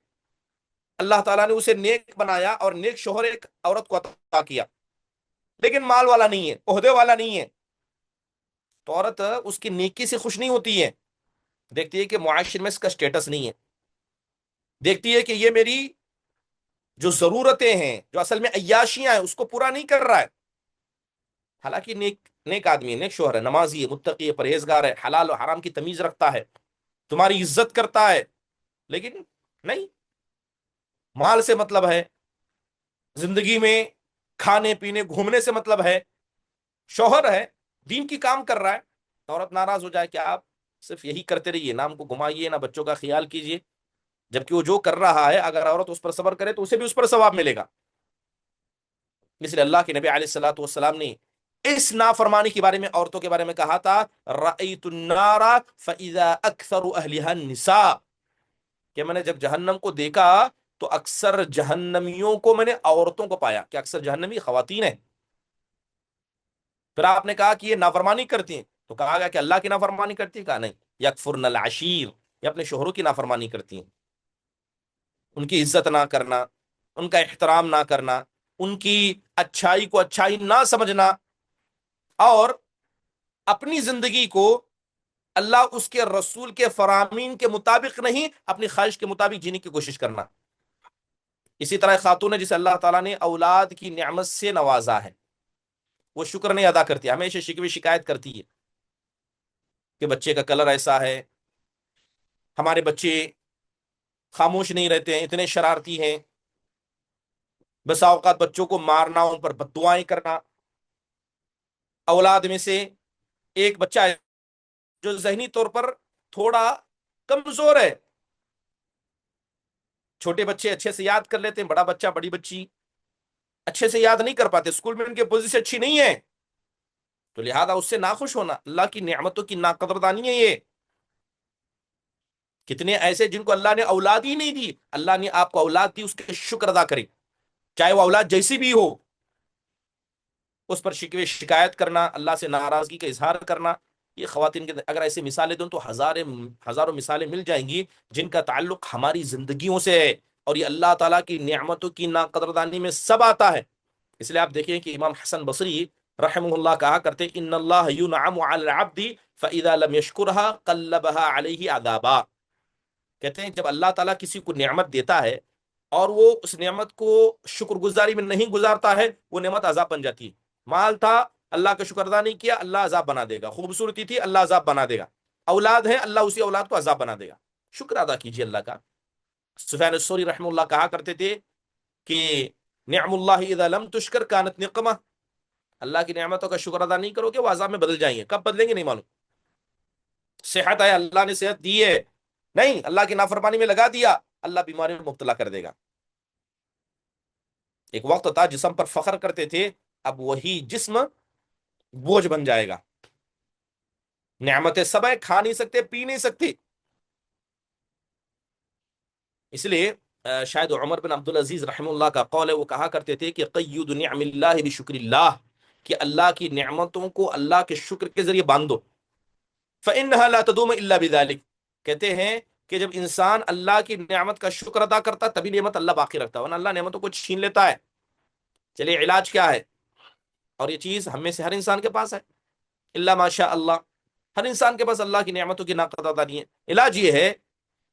اللہ تعالیٰ نے اسے نیک بنایا اور نیک شوہر ایک عورت کو عطا کیا، لیکن مال والا نہیں ہے، عہدے والا نہیں ہے، تو عورت اس کی نیکی سے خوش نہیں ہوتی ہے. دیکھتی ہے کہ معاشرے میں اس کا سٹیٹس نہیں ہے، دیکھتی ہے کہ یہ میری جو ضرورتیں ہیں، جو اصل میں عیاشیاں ہیں، اس کو پورا نہیں کر رہا ہے. حالانکہ نیک آدمی ہے، نیک شوہر ہے، نمازی ہے، متقی ہے، پرہیزگار ہے، حلال و حرام کی تمیز رکھتا ہے، تمہاری عزت کرتا ہے، لیکن نہیں، مال سے مطلب ہے، زندگی میں کھانے پینے گھومنے سے مطلب ہے. شوہر ہے، دین کی کام کر رہا ہے، عورت ناراض ہو جائے کہ آپ صرف یہی کرتے رہیے، نہ ہم کو گھمائیے، نہ بچوں کا خیال کیجیے، جبکہ وہ جو کر رہا ہے اگر عورت اس پر صبر کرے تو اسے بھی اس پر ثواب ملے گا. اس لیے اللہ کے نبی علیہ الصلوۃ والسلام نے اس نافرمانی کے بارے میں، عورتوں کے بارے میں کہا تھا، رأیت النار فإذا اکثر اہلها النساء، کہ میں نے جب جہنم کو دیکھا تو اکثر جہنمیوں کو میں نے عورتوں کو پایا، کہ اکثر جہنمی خواتین ہیں. پھر آپ نے کہا کہ یہ نافرمانی کرتی ہیں، تو کہا گیا کہ اللہ کی نافرمانی کرتی ہے؟ کہا نہیں، یکفرن العشیر، یہ اپنے شوہروں کی نافرمانی کرتی ہیں، ان کی عزت نہ کرنا، ان کا احترام نہ کرنا، ان کی اچھائی کو اچھائی نہ سمجھنا، اور اپنی زندگی کو اللہ اس کے رسول کے فرامین کے مطابق نہیں، اپنی خواہش کے مطابق جینے کی کوشش کرنا. اسی طرح خاتون ہے جسے اللہ تعالیٰ نے اولاد کی نعمت سے نوازا ہے، وہ شکر نہیں ادا کرتی، ہمیشہ شکوے شکایت کرتی ہے کہ بچے کا کلر ایسا ہے، ہمارے بچے خاموش نہیں رہتے ہیں، اتنے شرارتی ہیں، بسا اوقات بچوں کو مارنا، ان پر بد دعائیں کرنا. اولاد میں سے ایک بچہ ہے جو ذہنی طور پر تھوڑا کمزور ہے، چھوٹے بچے اچھے سے یاد کر لیتے ہیں، بڑا بچہ بڑی بچی اچھے سے یاد نہیں کر پاتے، اسکول میں ان کی پوزیشن اچھی نہیں ہے، تو لہذا اس سے ناخوش ہونا اللہ کی نعمتوں کی ناقدردانی ہے. یہ کتنے ایسے جن کو اللہ نے اولاد ہی نہیں دی، اللہ نے آپ کو اولاد دی، اس کے شکر ادا کریں، چاہے وہ اولاد جیسی بھی ہو، اس پر شکوے شکایت کرنا، اللہ سے ناراضگی کا اظہار کرنا. یہ خواتین کے اگر ایسے مثالیں دوں تو ہزاروں مثالیں مل جائیں گی جن کا تعلق ہماری زندگیوں سے ہے، اور یہ اللہ تعالیٰ کی نعمتوں کی ناقدردانی میں سب آتا ہے. اس لیے آپ دیکھیں کہ امام حسن بصری رحمہ اللہ کہا کرتے ان اللہ ینعم علی العبد فاذا لم یشکرها قلبها علیہ عذابا. کہتے ہیں جب اللہ تعالیٰ کسی کو نعمت دیتا ہے اور وہ اس نعمت کو شکر گزاری میں نہیں گزارتا ہے، وہ نعمت عذاب بن جاتی ہے. مال تھا، اللہ کا شکر ادا نہیں کیا، اللہ عذاب بنا دے گا. خوبصورتی تھی، اللہ عذاب بنا دے گا. اولاد ہے، اللہ اسی اولاد کو عذاب بنا دے گا. شکر ادا کیجیے اللہ کا. سفیان الثوری رحمہ اللہ کہا کرتے تھے کہ نعم اللہ اذا لم تشکر کانت نقمہ. اللہ کی نعمتوں کا شکر ادا نہیں کرو گے وہ عذاب میں بدل جائیں گے. کب بدلیں گے نہیں معلوم. صحت ہے، اللہ نے صحت دی ہے، نہیں اللہ کی نافرمانی میں لگا دیا، اللہ بیماری میں مبتلا کر دے گا. ایک وقت تھا جسم پر فخر کرتے تھے، اب وہی جسم بوجھ بن جائے گا. نعمتیں سب ہے، کھا نہیں سکتے، پی نہیں سکتے. اس لیے شاید عمر بن عبدالعزیز رحمہ اللہ کا قول ہے، وہ کہا کرتے تھے کہ قید نعم اللہ بشکر اللہ، کہ اللہ کی نعمتوں کو اللہ کے شکر کے ذریعے باندھو. فإنها لا تدوم الا بذلك. کہتے ہیں کہ جب انسان اللہ کی نعمت کا شکر ادا کرتا تبھی نعمت اللہ باقی رکھتا ہے، ورنہ اللہ نعمتوں کو چھین لیتا ہے. چلیے علاج کیا ہے؟ اور یہ چیز ہم میں سے ہر انسان کے پاس ہے، الا ماشاء اللہ. ہر انسان کے پاس اللہ کی نعمتوں کی ناقدر ادا نہیں ہے. علاج یہ ہے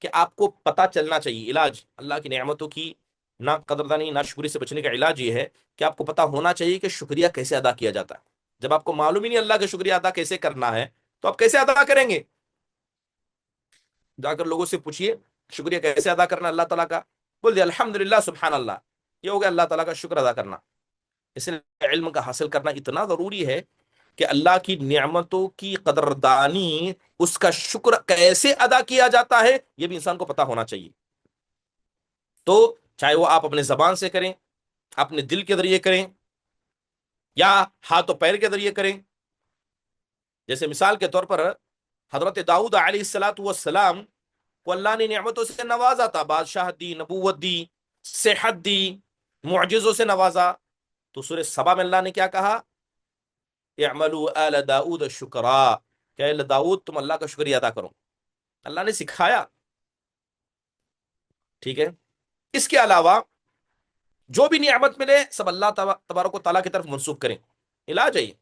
کہ آپ کو پتا چلنا چاہیے. علاج اللہ کی نعمتوں کی نا قدردانی نا شکری سے بچنے کا علاج یہ ہے کہ آپ کو پتا ہونا چاہیے کہ شکریہ کیسے ادا کیا جاتا ہے. جب آپ کو معلوم ہی نہیں اللہ کا شکریہ ادا کیسے کرنا ہے تو آپ کیسے ادا کریں گے؟ جا کر لوگوں سے پوچھیے شکریہ کیسے ادا کرنا اللہ تعالیٰ کا، بول دیا الحمدللہ سبحان اللہ. یہ ہو گیا اللہ تعالیٰ کا شکر ادا کرنا. اس لیے علم کا حاصل کرنا اتنا ضروری ہے کہ اللہ کی نعمتوں کی قدردانی، اس کا شکر کیسے ادا کیا جاتا ہے یہ بھی انسان کو پتا ہونا چاہیے. تو چاہے وہ آپ اپنے زبان سے کریں، اپنے دل کے ذریعے کریں، یا ہاتھ و پیر کے ذریعے کریں. جیسے مثال کے طور پر حضرت داؤد علیہ الصلاۃ والسلام کو اللہ نے نعمتوں سے نوازا تھا، بادشاہ دی، نبوت دی، صحت دی، معجزوں سے نوازا. تو سورہ سبا میں اللہ نے کیا کہا؟ اعملوا آل داؤد شکرا، کہ اے داؤد تم اللہ کا شکریہ ادا کرو. اللہ نے سکھایا. ٹھیک ہے. اس کے علاوہ جو بھی نعمت ملے سب اللہ تبارک و تعالیٰ کی طرف منسوخ کریں. علاج ہے یہ.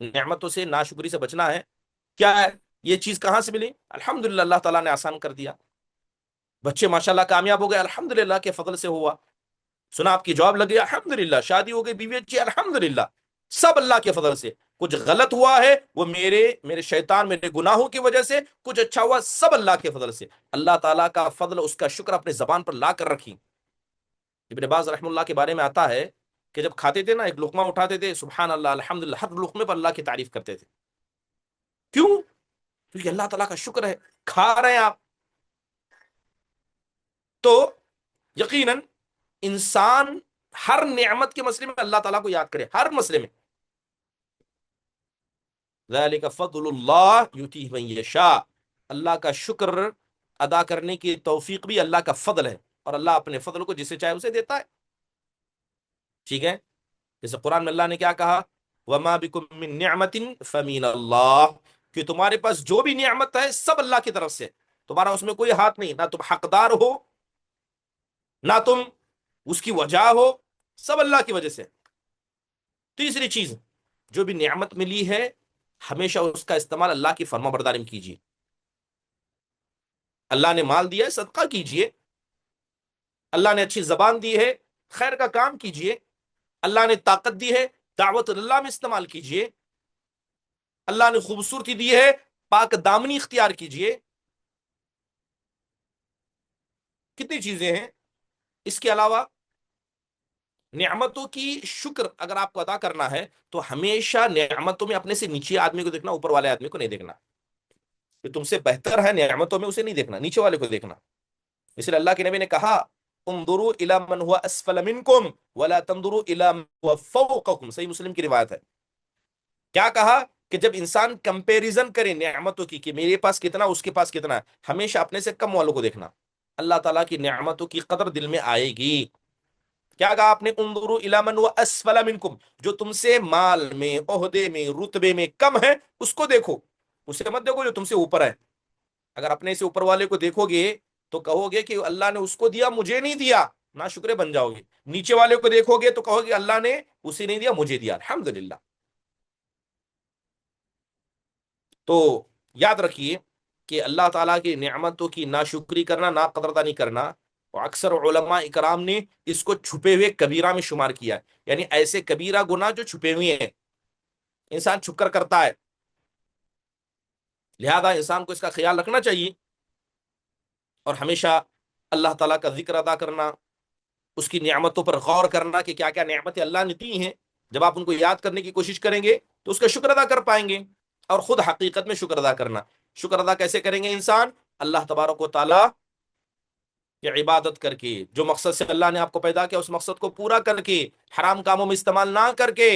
نعمتوں سے ناشکری سے بچنا ہے. کیا ہے یہ چیز؟ کہاں سے ملی؟ الحمدللہ اللہ تعالیٰ نے آسان کر دیا. بچے ماشاءاللہ کامیاب ہو گئے، الحمدللہ کے فضل سے ہوا. سنا آپ کی جاب لگ گئی، الحمدللہ. شادی ہو گئی، بیوی اچھی، الحمدللہ. سب اللہ کے فضل سے. کچھ غلط ہوا ہے وہ میرے شیطان، میرے گناہوں کی وجہ سے. کچھ اچھا ہوا، سب اللہ کے فضل سے. اللہ تعالیٰ کا فضل، اس کا شکر اپنے زبان پر لا کر رکھی. ابن باز رحمہ اللہ کے بارے میں آتا ہے کہ جب کھاتے تھے نا، ایک لقمہ اٹھاتے تھے، سبحان اللہ الحمدللہ، ہر لقمے پر اللہ کی تعریف کرتے تھے. کیوں؟ کیونکہ اللہ تعالیٰ کا شکر ہے. کھا رہے ہیں آپ تو یقیناً انسان ہر نعمت کے مسئلے میں اللہ تعالیٰ کو یاد کرے، ہر مسئلے میں. ذالک فضل اللہ یؤتیہ من یشاء. اللہ کا شکر ادا کرنے کی توفیق بھی اللہ کا فضل ہے، اور اللہ اپنے فضل کو جسے چاہے اسے دیتا ہے. ٹھیک ہے. جیسے قرآن میں اللہ نے کیا کہا؟ وما بکم من نعمت فمن اللہ، کہ تمہارے پاس جو بھی نعمت ہے سب اللہ کی طرف سے، تمہارا اس میں کوئی ہاتھ نہیں. نہ تم حقدار ہو، نہ تم اس کی وجہ ہو، سب اللہ کی وجہ سے. تیسری چیز، جو بھی نعمت ملی ہے ہمیشہ اس کا استعمال اللہ کی فرما برداری میں کیجیے. اللہ نے مال دیا ہے، صدقہ کیجیے. اللہ نے اچھی زبان دی ہے، خیر کا کام کیجیے. اللہ نے طاقت دی ہے، دعوت اللہ میں استعمال کیجیے. اللہ نے خوبصورتی دی ہے، پاک دامنی اختیار کیجیے. کتنی چیزیں ہیں. اس کے علاوہ نعمتوں کی شکر اگر آپ کو ادا کرنا ہے تو ہمیشہ نعمتوں میں اپنے سے نیچے آدمی کو دیکھنا، اوپر والے آدمی کو نہیں دیکھنا. کہ تم سے بہتر ہے نعمتوں میں اسے نہیں دیکھنا، نیچے والے کو دیکھنا. اس لیے اللہ کے نبی نے کہا انظروا الی من هو اسفل منکم ولا تنظروا الی من هو فوقکم. صحیح مسلم کی روایت ہے. کیا کہا؟ کہ جب انسان کمپیریزن کرے نعمتوں کی کہ میرے پاس کتنا، اس کے پاس کتنا، ہمیشہ اپنے سے کم والوں کو دیکھنا. اللہ تعالیٰ کی نعمتوں کی قدر دل میں آئے گی. کیا کہا آپ نے؟ انظروا الی من هو اسفل منکم، جو تم سے مال میں، عہدے میں، رتبے میں کم ہے اس کو دیکھو، اسے مت دیکھو جو تم سے اوپر ہے. اگر اپنے سے اوپر والے کو دیکھو گے تو کہو گے کہ اللہ نے اس کو دیا، مجھے نہیں دیا، ناشکرے بن جاؤ گے. نیچے والے کو دیکھو گے تو کہو گے اللہ نے اسے نہیں دیا مجھے دیا الحمدللہ. تو یاد رکھیے کہ اللہ تعالیٰ کی نعمتوں کی ناشکری کرنا، ناقدردانی کرنا، اور اکثر علماء اکرام نے اس کو چھپے ہوئے کبیرہ میں شمار کیا ہے. یعنی ایسے کبیرہ گناہ جو چھپے ہوئے ہیں، انسان چھپ کر کرتا ہے. لہذا انسان کو اس کا خیال رکھنا چاہیے اور ہمیشہ اللہ تعالیٰ کا ذکر ادا کرنا، اس کی نعمتوں پر غور کرنا کہ کیا کیا نعمتیں اللہ نے دی ہیں. جب آپ ان کو یاد کرنے کی کوشش کریں گے تو اس کا شکر ادا کر پائیں گے. اور خود حقیقت میں شکر ادا کرنا. شکر ادا کیسے کریں گے انسان؟ اللہ تبارک و تعالیٰ کی عبادت کر کے، جو مقصد سے اللہ نے آپ کو پیدا کیا اس مقصد کو پورا کر کے، حرام کاموں میں استعمال نہ کر کے.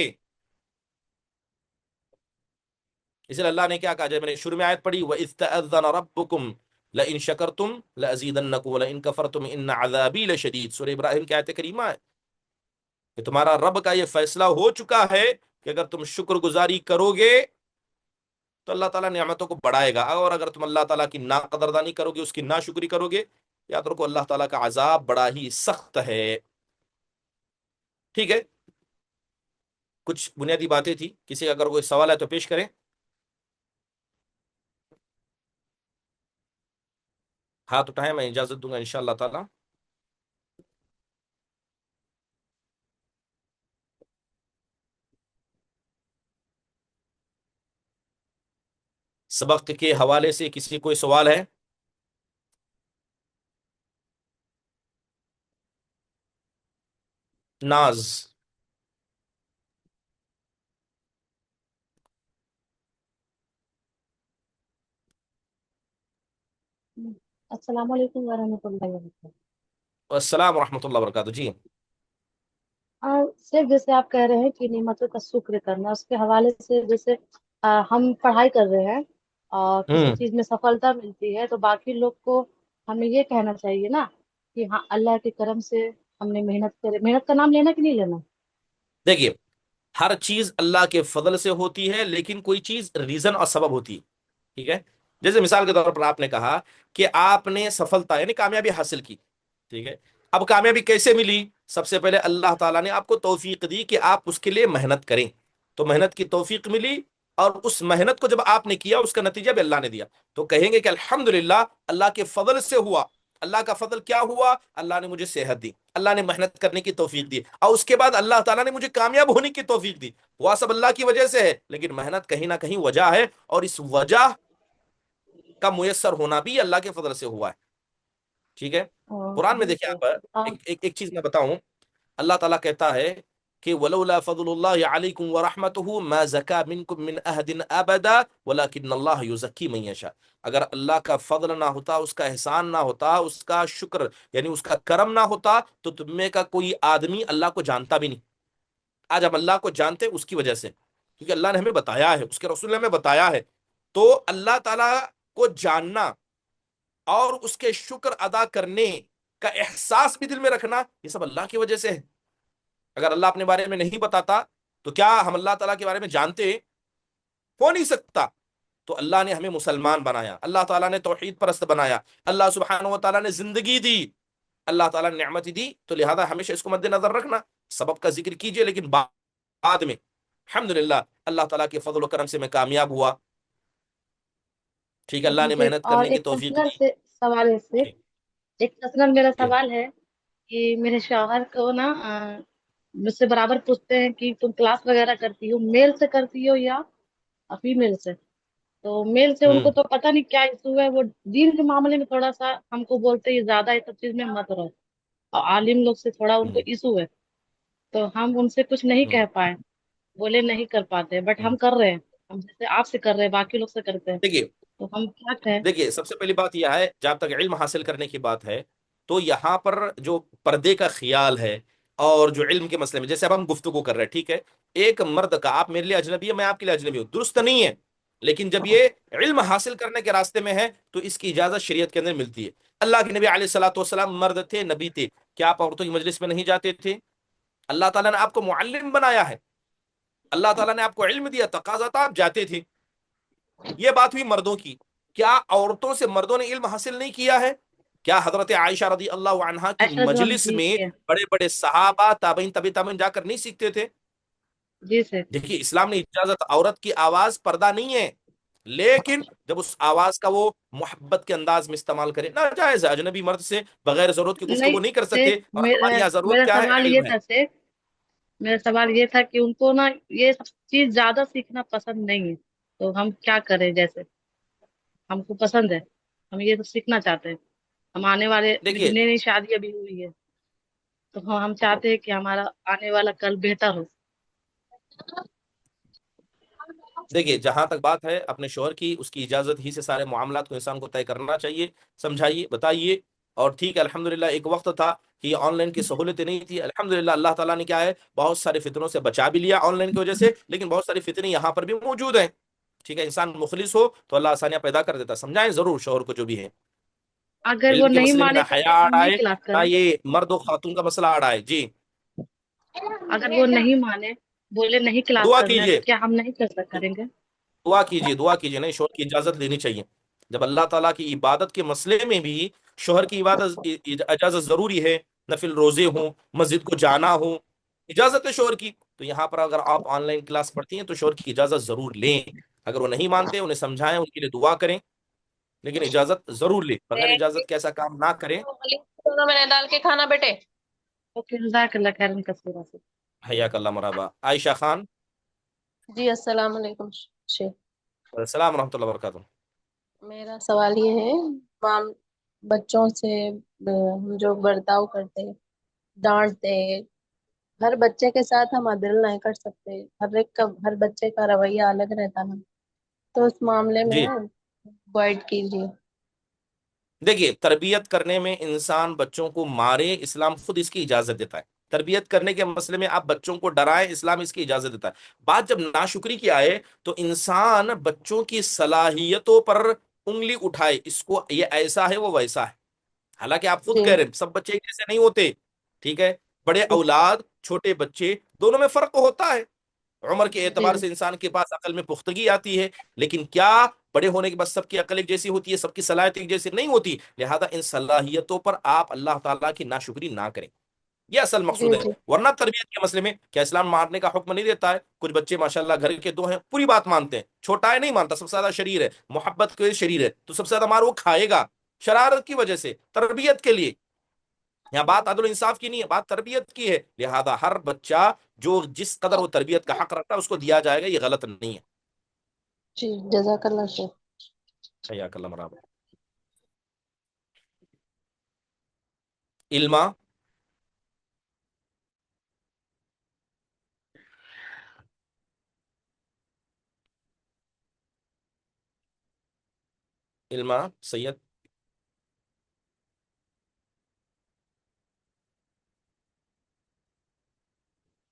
اس لیے اللہ نے کیا کہا، جب میں نے شروع میں آیت پڑھی وَإِذْ تَأَذَّنَ رَبُّكُمْ لَئِن شَكَرْتُمْ لَأَزِيدَنَّكُمْ وَلَئِن كَفَرْتُمْ إِنَّ عَذَابِي لَشَدِيدٌ، سورہ ابراہیم کی آیت کریمہ ہے کہ تمہارا رب کا یہ فیصلہ ہو چکا ہے کہ اگر تم شکر گزاری کرو گے تو اللہ تعالیٰ نعمتوں کو بڑھائے گا، اور اگر تم اللہ تعالیٰ کی ناقدردانی کرو گے، اس کی ناشکری کرو گے، یاد رکھو اللہ تعالیٰ کا عذاب بڑا ہی سخت ہے. ٹھیک ہے، کچھ بنیادی باتیں تھی. کسی کا اگر کوئی سوال ہے تو پیش کریں. ہاتھ اٹھائیں، میں اجازت دوں گا انشاءاللہ تعالیٰ. سبق کے حوالے سے کسی کوئی سوال ہے؟ ناز. السلام علیکم ورحمۃ اللہ وبرکاتہ. السلام ورحمۃ اللہ وبرکاتہ. جی صرف جیسے آپ کہہ رہے ہیں کہ نعمتوں کا شکر کرنا، اس کے حوالے سے جیسے ہم پڑھائی کر رہے ہیں اور کسی ہوں چیز میں سفلتا ملتی ہے تو باقی لوگ کو ہمیں یہ کہنا چاہیے نا کہ ہاں اللہ کے کرم سے ہم نے محنت کرے. محنت کا نام لینا کہ نہیں لینا؟ دیکھیے، ہر چیز اللہ کے فضل سے ہوتی ہے، لیکن کوئی چیز ریزن اور سبب ہوتی ہے. ٹھیک ہے، جیسے مثال کے طور پر آپ نے کہا کہ آپ نے سفلتا یعنی کامیابی حاصل کی. ٹھیک ہے، اب کامیابی کیسے ملی؟ سب سے پہلے اللہ تعالیٰ نے آپ کو توفیق دی کہ آپ اس کے لیے محنت کریں، تو محنت کی توفیق ملی، اور اس محنت کو جب آپ نے کیا اس کا نتیجہ بھی اللہ نے دیا، تو کہیں گے کہ الحمدللہ اللہ کے فضل سے ہوا. اللہ کا فضل کیا ہوا؟ اللہ نے مجھے صحت دی، اللہ نے محنت کرنے کی توفیق دی، اور اس کے بعد اللہ تعالیٰ نے مجھے کامیاب ہونے کی توفیق دی. وہ سب اللہ کی وجہ سے ہے، لیکن محنت کہیں نہ کہیں وجہ ہے، اور اس وجہ کا میسر ہونا بھی اللہ کے فضل سے ہوا ہے. ٹھیک ہے، قرآن میں دیکھیں آپ، ایک چیز میں بتاؤں. اللہ تعالیٰ کہتا ہے کہ وَلَوْلَا فَضْلُ اللَّهِ عَلَيْكُمْ وَرَحْمَتُهُ مَا زَكَى مِنْكُمْ مِنْ أَحَدٍ أَبَدًا وَلَكِنَّ اللَّهَ يُزَكِّي مَن يَشَاءُ. اگر اللہ کا فضل نہ ہوتا، اس کا احسان نہ ہوتا، اس کا شکر یعنی اس کا کرم نہ ہوتا، تو تم میں کا کوئی آدمی اللہ کو جانتا بھی نہیں. آج ہم اللہ کو جانتے ہیں اس کی وجہ سے، کیونکہ اللہ نے ہمیں بتایا ہے، اس کے رسول نے ہمیں بتایا ہے. تو اللہ تعالیٰ کو جاننا اور اس کے شکر ادا کرنے کا احساس بھی دل میں رکھنا، یہ سب اللہ کی وجہ سے ہے. اگر اللہ اپنے بارے میں نہیں بتاتا تو کیا ہم اللہ تعالیٰ کے بارے میں جانتے؟ ہو نہیں سکتا. تو اللہ نے ہمیں مسلمان بنایا، اللہ تعالیٰ نے توحید پرست بنایا، اللہ سبحانہ و تعالیٰ نے زندگی دی، اللہ تعالیٰ نے نعمت دی. تو لہذا ہمیشہ اس کو مد نظر رکھنا، سبب کا ذکر کیجئے، لیکن بعد میں الحمدللہ اللہ تعالیٰ کے فضل و کرم سے میں کامیاب ہوا. ٹھیک ہے، اللہ نے جی. محنت اور کرنے کی ایک توفیق پرسنل دی. سے سوال ہے، صرف جی ایک پرسنل میرا جی سوال ہے کہ میرے شوہر کو نا مجھ سے برابر پوچھتے ہیں کہ تم کلاس وغیرہ کرتی ہو، میل سے کرتی ہو یا فیمیل سے؟ تو میل سے ان ہوں کو تو پتہ نہیں کیا ایشو ہے، وہ دین کے معاملے میں تھوڑا سا ہم کو بولتے ہیں زیادہ یہ سب چیز میں مت رہو، اور عالم لوگ سے تھوڑا ان کو ہوں ایشو ہے. تو ہم ان سے کچھ نہیں ہوں کہہ پائے، بولے نہیں کر پاتے، بٹ ہوں ہم کر رہے ہیں، ہم جیسے آپ سے کر رہے ہیں باقی لوگ سے کرتے ہیں، دیکھیے تو ہم کیا کہیں؟ دیکھیے سب سے پہلی بات یہ ہے، جب تک علم حاصل کرنے کی بات ہے تو یہاں پر جو پردے کا خیال ہے اور جو علم کے مسئلے میں، جیسے اب ہم گفتگو کر رہے ہیں، ٹھیک ہے، ایک مرد کا آپ میرے لیے اجنبی ہے، میں آپ کے لیے اجنبی ہوں، درست نہیں ہے. لیکن جب یہ علم حاصل کرنے کے راستے میں ہے تو اس کی اجازت شریعت کے اندر ملتی ہے. اللہ کے نبی علیہ الصلوۃ والسلام مرد تھے، نبی تھے، کیا آپ عورتوں کی مجلس میں نہیں جاتے تھے؟ اللہ تعالیٰ نے آپ کو معلم بنایا ہے، اللہ تعالیٰ نے آپ کو علم دیا، تقاضا تھا آپ جاتے تھے. یہ بات ہوئی مردوں کی. کیا عورتوں سے مردوں نے علم حاصل نہیں کیا ہے؟ کیا حضرت عائشہ رضی اللہ عنہا کی عائشہ جو مجلس جی میں جی بڑے بڑے صحابہ تابعین طبی تابعین جا کر نہیں سیکھتے تھے؟ جی سے دیکھیے اسلام نے اجازت، عورت کی آواز پردہ نہیں ہے، لیکن جب اس آواز کا وہ محبت کے انداز میں استعمال کرے، ناجائز ہے، اجنبی مرد سے بغیر ضرورت کی نہیں گفتگو نہیں کر سے سکتے، اور ہمارے یہاں ضرورت میرا کیا ہے؟ سوال یہ علم ہے۔ تھا سے میرا سوال یہ تھا کہ ان کو نا یہ سب چیز زیادہ سیکھنا پسند نہیں ہے، تو ہم کیا کریں؟ جیسے ہم کو پسند ہے، ہم یہ سب سیکھنا چاہتے ہیں، ہم آنے والے میری دیکھیے نئی نئی شادی ابھی ہوئی ہے، تو ہم چاہتے ہیں کہ ہمارا آنے والا کل بہتر ہو۔ دیکھیے جہاں تک بات ہے اپنے شوہر کی، اس کی اجازت ہی سے سارے معاملات کو انسان کو طے کرنا چاہیے، سمجھائیے، بتائیے، اور ٹھیک ہے الحمدللہ ایک وقت تھا کہ یہ آن لائن کی سہولتیں نہیں تھی، الحمدللہ اللہ تعالیٰ نے کیا ہے بہت سارے فتنوں سے بچا بھی لیا آن لائن کی وجہ سے، لیکن بہت ساری فتنے یہاں پر بھی موجود ہیں، ٹھیک ہے، انسان مخلص ہو تو اللہ آسانیاں پیدا کر دیتا، سمجھائیں ضرور شوہر کو جو بھی ہے، اگر وہ علم کے نہیں مسئلے میں نہ مانے تو حیا کیا ہم نہیں اڑائے، کلاس نہ کریں؟ یہ مرد و خاتون کا مسئلہ اڑائے، جی اگر وہ نہیں مانے، بولے نہیں کلاس دعا کرنا ہے، تو کیجئے، کیا ہم نہیں کریں گے؟ دعا کیجئے، نہیں شوہر کی اجازت لینی چاہیے، جب اللہ تعالیٰ کی عبادت کے مسئلے میں بھی شوہر کی عبادت اجازت ضروری ہے، نفل روزے ہوں، مسجد کو جانا ہو، اجازت ہے شوہر کی، تو یہاں پر اگر آپ آن لائن کلاس پڑھتی ہیں تو شوہر کی اجازت ضرور لیں، اگر وہ نہیں مانتے انہیں سمجھائیں، ان کے لیے دعا کریں، لیکن اجازت ضرور لیں، بغیر اجازت کے ایسا کام نہ کریں۔ میں نے ڈال کے کھانا بیٹے۔ اوکے، جزاک اللہ خیرن کثیرا سے۔ حیاک اللہ، مرحبا، عائشہ خان، جی السلام علیکم شیخ، السلام ورحمۃ اللہ وبرکاتہ۔ میرا سوال یہ ہے، مام بچوں سے ہم جو برتاؤ کرتے، ڈانٹتے، ہر بچے کے ساتھ ہم عدل نہیں کر سکتے، ہر بچے کا رویہ الگ رہتا نا، تو اس معاملے میں جی گائیڈ کیجیے۔ دیکھیے تربیت کرنے میں انسان بچوں کو مارے، اسلام خود اس کی اجازت دیتا ہے، تربیت کرنے کے مسئلے میں آپ بچوں کو ڈرائیں، اسلام اس کی اجازت دیتا ہے، بات جب ناشکری کی آئے تو انسان بچوں کی صلاحیتوں پر انگلی اٹھائے، اس کو یہ ایسا ہے وہ ویسا ہے، حالانکہ آپ خود جی کہہ رہے ہیں سب بچے ایک جیسے نہیں ہوتے، ٹھیک ہے، بڑے اولاد چھوٹے بچے دونوں میں فرق ہوتا ہے، عمر کے جی اعتبار سے انسان کے پاس عقل میں پختگی آتی ہے، لیکن کیا بڑے ہونے کے بعد سب کی عقل ایک جیسی ہوتی ہے، سب کی صلاحیت ایک جیسی نہیں ہوتی، لہذا ان صلاحیتوں پر آپ اللہ تعالیٰ کی ناشکری نہ کریں، یہ اصل جی مقصود ہے، جی ورنہ تربیت کے مسئلے میں کیا اسلام مارنے کا حکم نہیں دیتا ہے؟ کچھ بچے ماشاءاللہ گھر کے دو ہیں پوری بات مانتے ہیں، چھوٹا ہے نہیں مانتا، سب سے زیادہ شریر ہے، محبت کے شریر ہے، تو سب سے زیادہ مار وہ کھائے گا شرارت کی وجہ سے، تربیت کے لیے، یہاں بات عدل و انصاف کی نہیں ہے، بات تربیت کی ہے، لہذا ہر بچہ جو جس قدر وہ تربیت کا حق رکھتا ہے اس کو دیا جائے گا، یہ غلط نہیں ہے۔ جی جزاک اللہ شیخ۔ حیاک اللہ، مرحبا، علما، علما سید،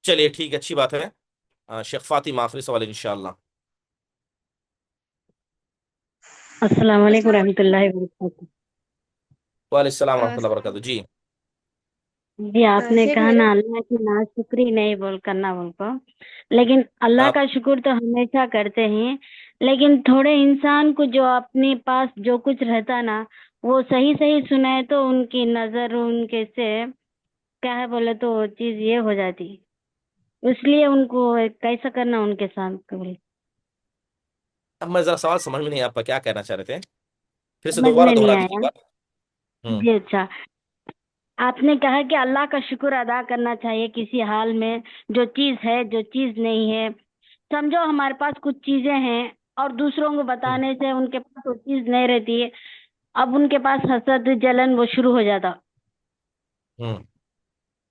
چلیے ٹھیک ہے، اچھی بات ہے، شیخ فاطمہ آخری سوال انشاءاللہ۔ السلام علیکم ورحمۃ اللہ وبرکاتہ۔ وعلیکم السلام ورحمۃ اللہ وبرکاتہ، جی جی آپ نے شیخ کہا میرے نا اللہ کی ناشکری نہیں کرنا بول کو، لیکن اللہ آپ کا شکر تو ہمیشہ کرتے ہیں، لیکن تھوڑے انسان کو جو اپنے پاس جو کچھ رہتا نا وہ صحیح صحیح سنائے تو ان کی نظر ان کے سے کیا ہے بولے تو وہ چیز یہ ہو جاتی، اس لیے ان کو کیسا کرنا ان کے ساتھ بولے اب میں ذرا سوال سمجھ میں نہیں، آپ کیا کہنا چاہ رہے تھے، پھر سے سمجھ دوبارہ میں نہیں دوہرا دیجیے آیا۔ بات۔ ہوں جی اچھا، آپ نے کہا کہ اللہ کا شکر ادا کرنا چاہیے کسی حال میں، جو چیز ہے جو چیز نہیں ہے، سمجھو ہمارے پاس کچھ چیزیں ہیں اور دوسروں کو ہوں بتانے سے ان کے پاس وہ چیز نہیں رہتی ہے، اب ان کے پاس حسد جلن وہ شروع ہو جاتا، ہوں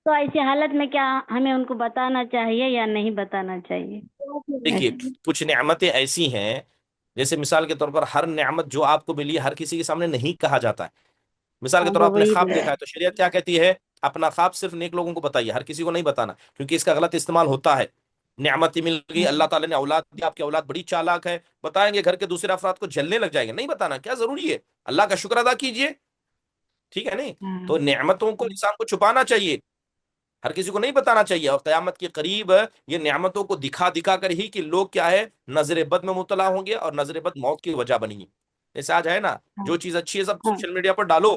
تو ایسی حالت میں کیا ہمیں ان کو بتانا چاہیے یا نہیں بتانا چاہیے؟ دیکھیے کچھ نعمتیں ایسی ہیں، جیسے مثال کے طور پر ہر نعمت جو آپ کو ملی ہے ہر کسی کے سامنے نہیں کہا جاتا ہے، مثال کے طور پر وہ آپ نے وہی خواب بول دیکھا ہے تو شریعت کیا کہتی ہے؟ اپنا خواب صرف نیک لوگوں کو بتائیے، ہر کسی کو نہیں بتانا، کیونکہ اس کا غلط استعمال ہوتا ہے، نعمت مل گئی، اللہ تعالیٰ نے اولاد دی، آپ کی اولاد بڑی چالاک ہے، بتائیں گے گھر کے دوسرے افراد کو جلنے لگ جائیں گے، نہیں بتانا، کیا ضروری ہے، اللہ کا شکر ادا کیجئے، ٹھیک ہے نہیں؟ تو نعمتوں کو انسان کو چھپانا چاہیے، ہر کسی کو نہیں بتانا چاہیے، اور قیامت کے قریب یہ نعمتوں کو دکھا دکھا کر ہی کہ لوگ کیا ہے نظر بد میں مبتلا ہوں گے، اور نظر بد موت کی وجہ بنیں گی، جیسے آج ہے نا جو چیز اچھی ہے سب ہاں سوشل میڈیا پر ڈالو،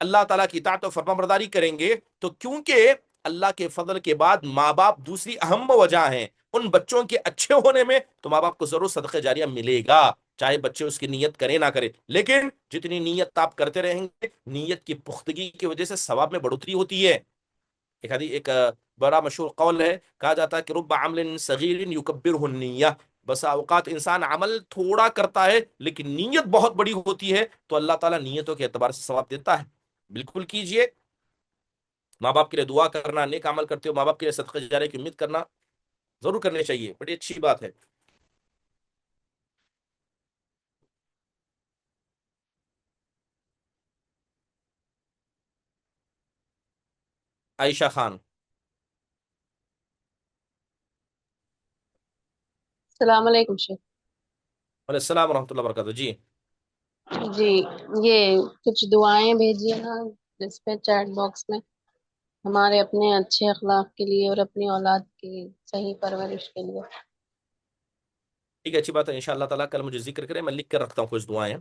اللہ تعالیٰ کی اطاعت و فرما برداری کریں گے تو کیونکہ اللہ کے فضل کے بعد ماں باپ دوسری اہم وجہ ہیں ان بچوں کے اچھے ہونے میں، تو ماں باپ کو ضرور صدقہ جاریہ ملے گا، چاہے بچے اس کی نیت کرے نہ کرے، لیکن جتنی نیت آپ کرتے رہیں گے نیت کی پختگی کی وجہ سے ثواب میں بڑھوتری ہوتی ہے۔ ایک بڑا مشہور قول ہے، کہا جاتا ہے کہ رب عمل صغیر یکبرہ النیہ، بسا اوقات انسان عمل تھوڑا کرتا ہے لیکن نیت بہت بڑی ہوتی ہے، تو اللہ تعالیٰ نیتوں کے اعتبار سے ثواب دیتا ہے۔ بالکل کیجئے، ماں باپ کے لیے دعا کرنا، نیک عمل کرتے ہو، ماں باپ کے لیے صدقہ جاریہ کی امید کرنا ضرور کرنی چاہیے، بڑی اچھی بات ہے۔ عائشہ خان، السلام علیکم شیخ علیہ السلام ورحمۃ اللہ وبرکاتہ۔ جی جی، یہ کچھ دعائیں بھیجیے نا جس پہ چیٹ باکس میں، ہمارے اپنے اچھے اخلاق کے لیے اور اپنی اولاد کی صحیح پرورش کے لیے۔ ٹھیک ہے، اچھی بات ہے، انشاءاللہ تعالیٰ کل مجھے ذکر کرے، میں لکھ کر رکھتا ہوں کچھ دعائیں،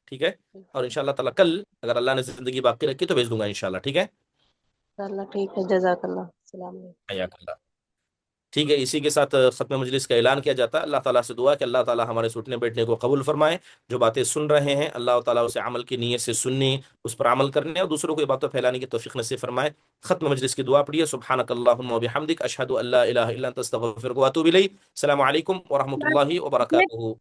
ٹھیک ہے، اور انشاءاللہ تعالیٰ کل اگر اللہ نے زندگی باقی رکھی تو بھیج دوں گا انشاءاللہ، ٹھیک ہے۔ اللہ ٹھیک ہے، جزاک اللہ، السلام علیکم۔ حیاک اللہ۔ ٹھیک ہے، اسی کے ساتھ ختم مجلس کا اعلان کیا جاتا ہے۔ اللہ تعالیٰ سے دعا کہ اللہ تعالیٰ ہمارے سوچنے بیٹھنے کو قبول فرمائے، جو باتیں سن رہے ہیں اللہ تعالیٰ اسے عمل کی نیت سے سننے، اس پر عمل کرنے اور دوسروں کو یہ باتوں پھیلانے کی توفیق نصیب فرمائے۔ ختم مجلس کی دعا پڑھیے، سبحانک اللہم و بحمدک، اشہد ان لا الہ الا انت استغفرک و اتوب الیک۔ السلام علیکم ورحمۃ اللہ وبرکاتہ۔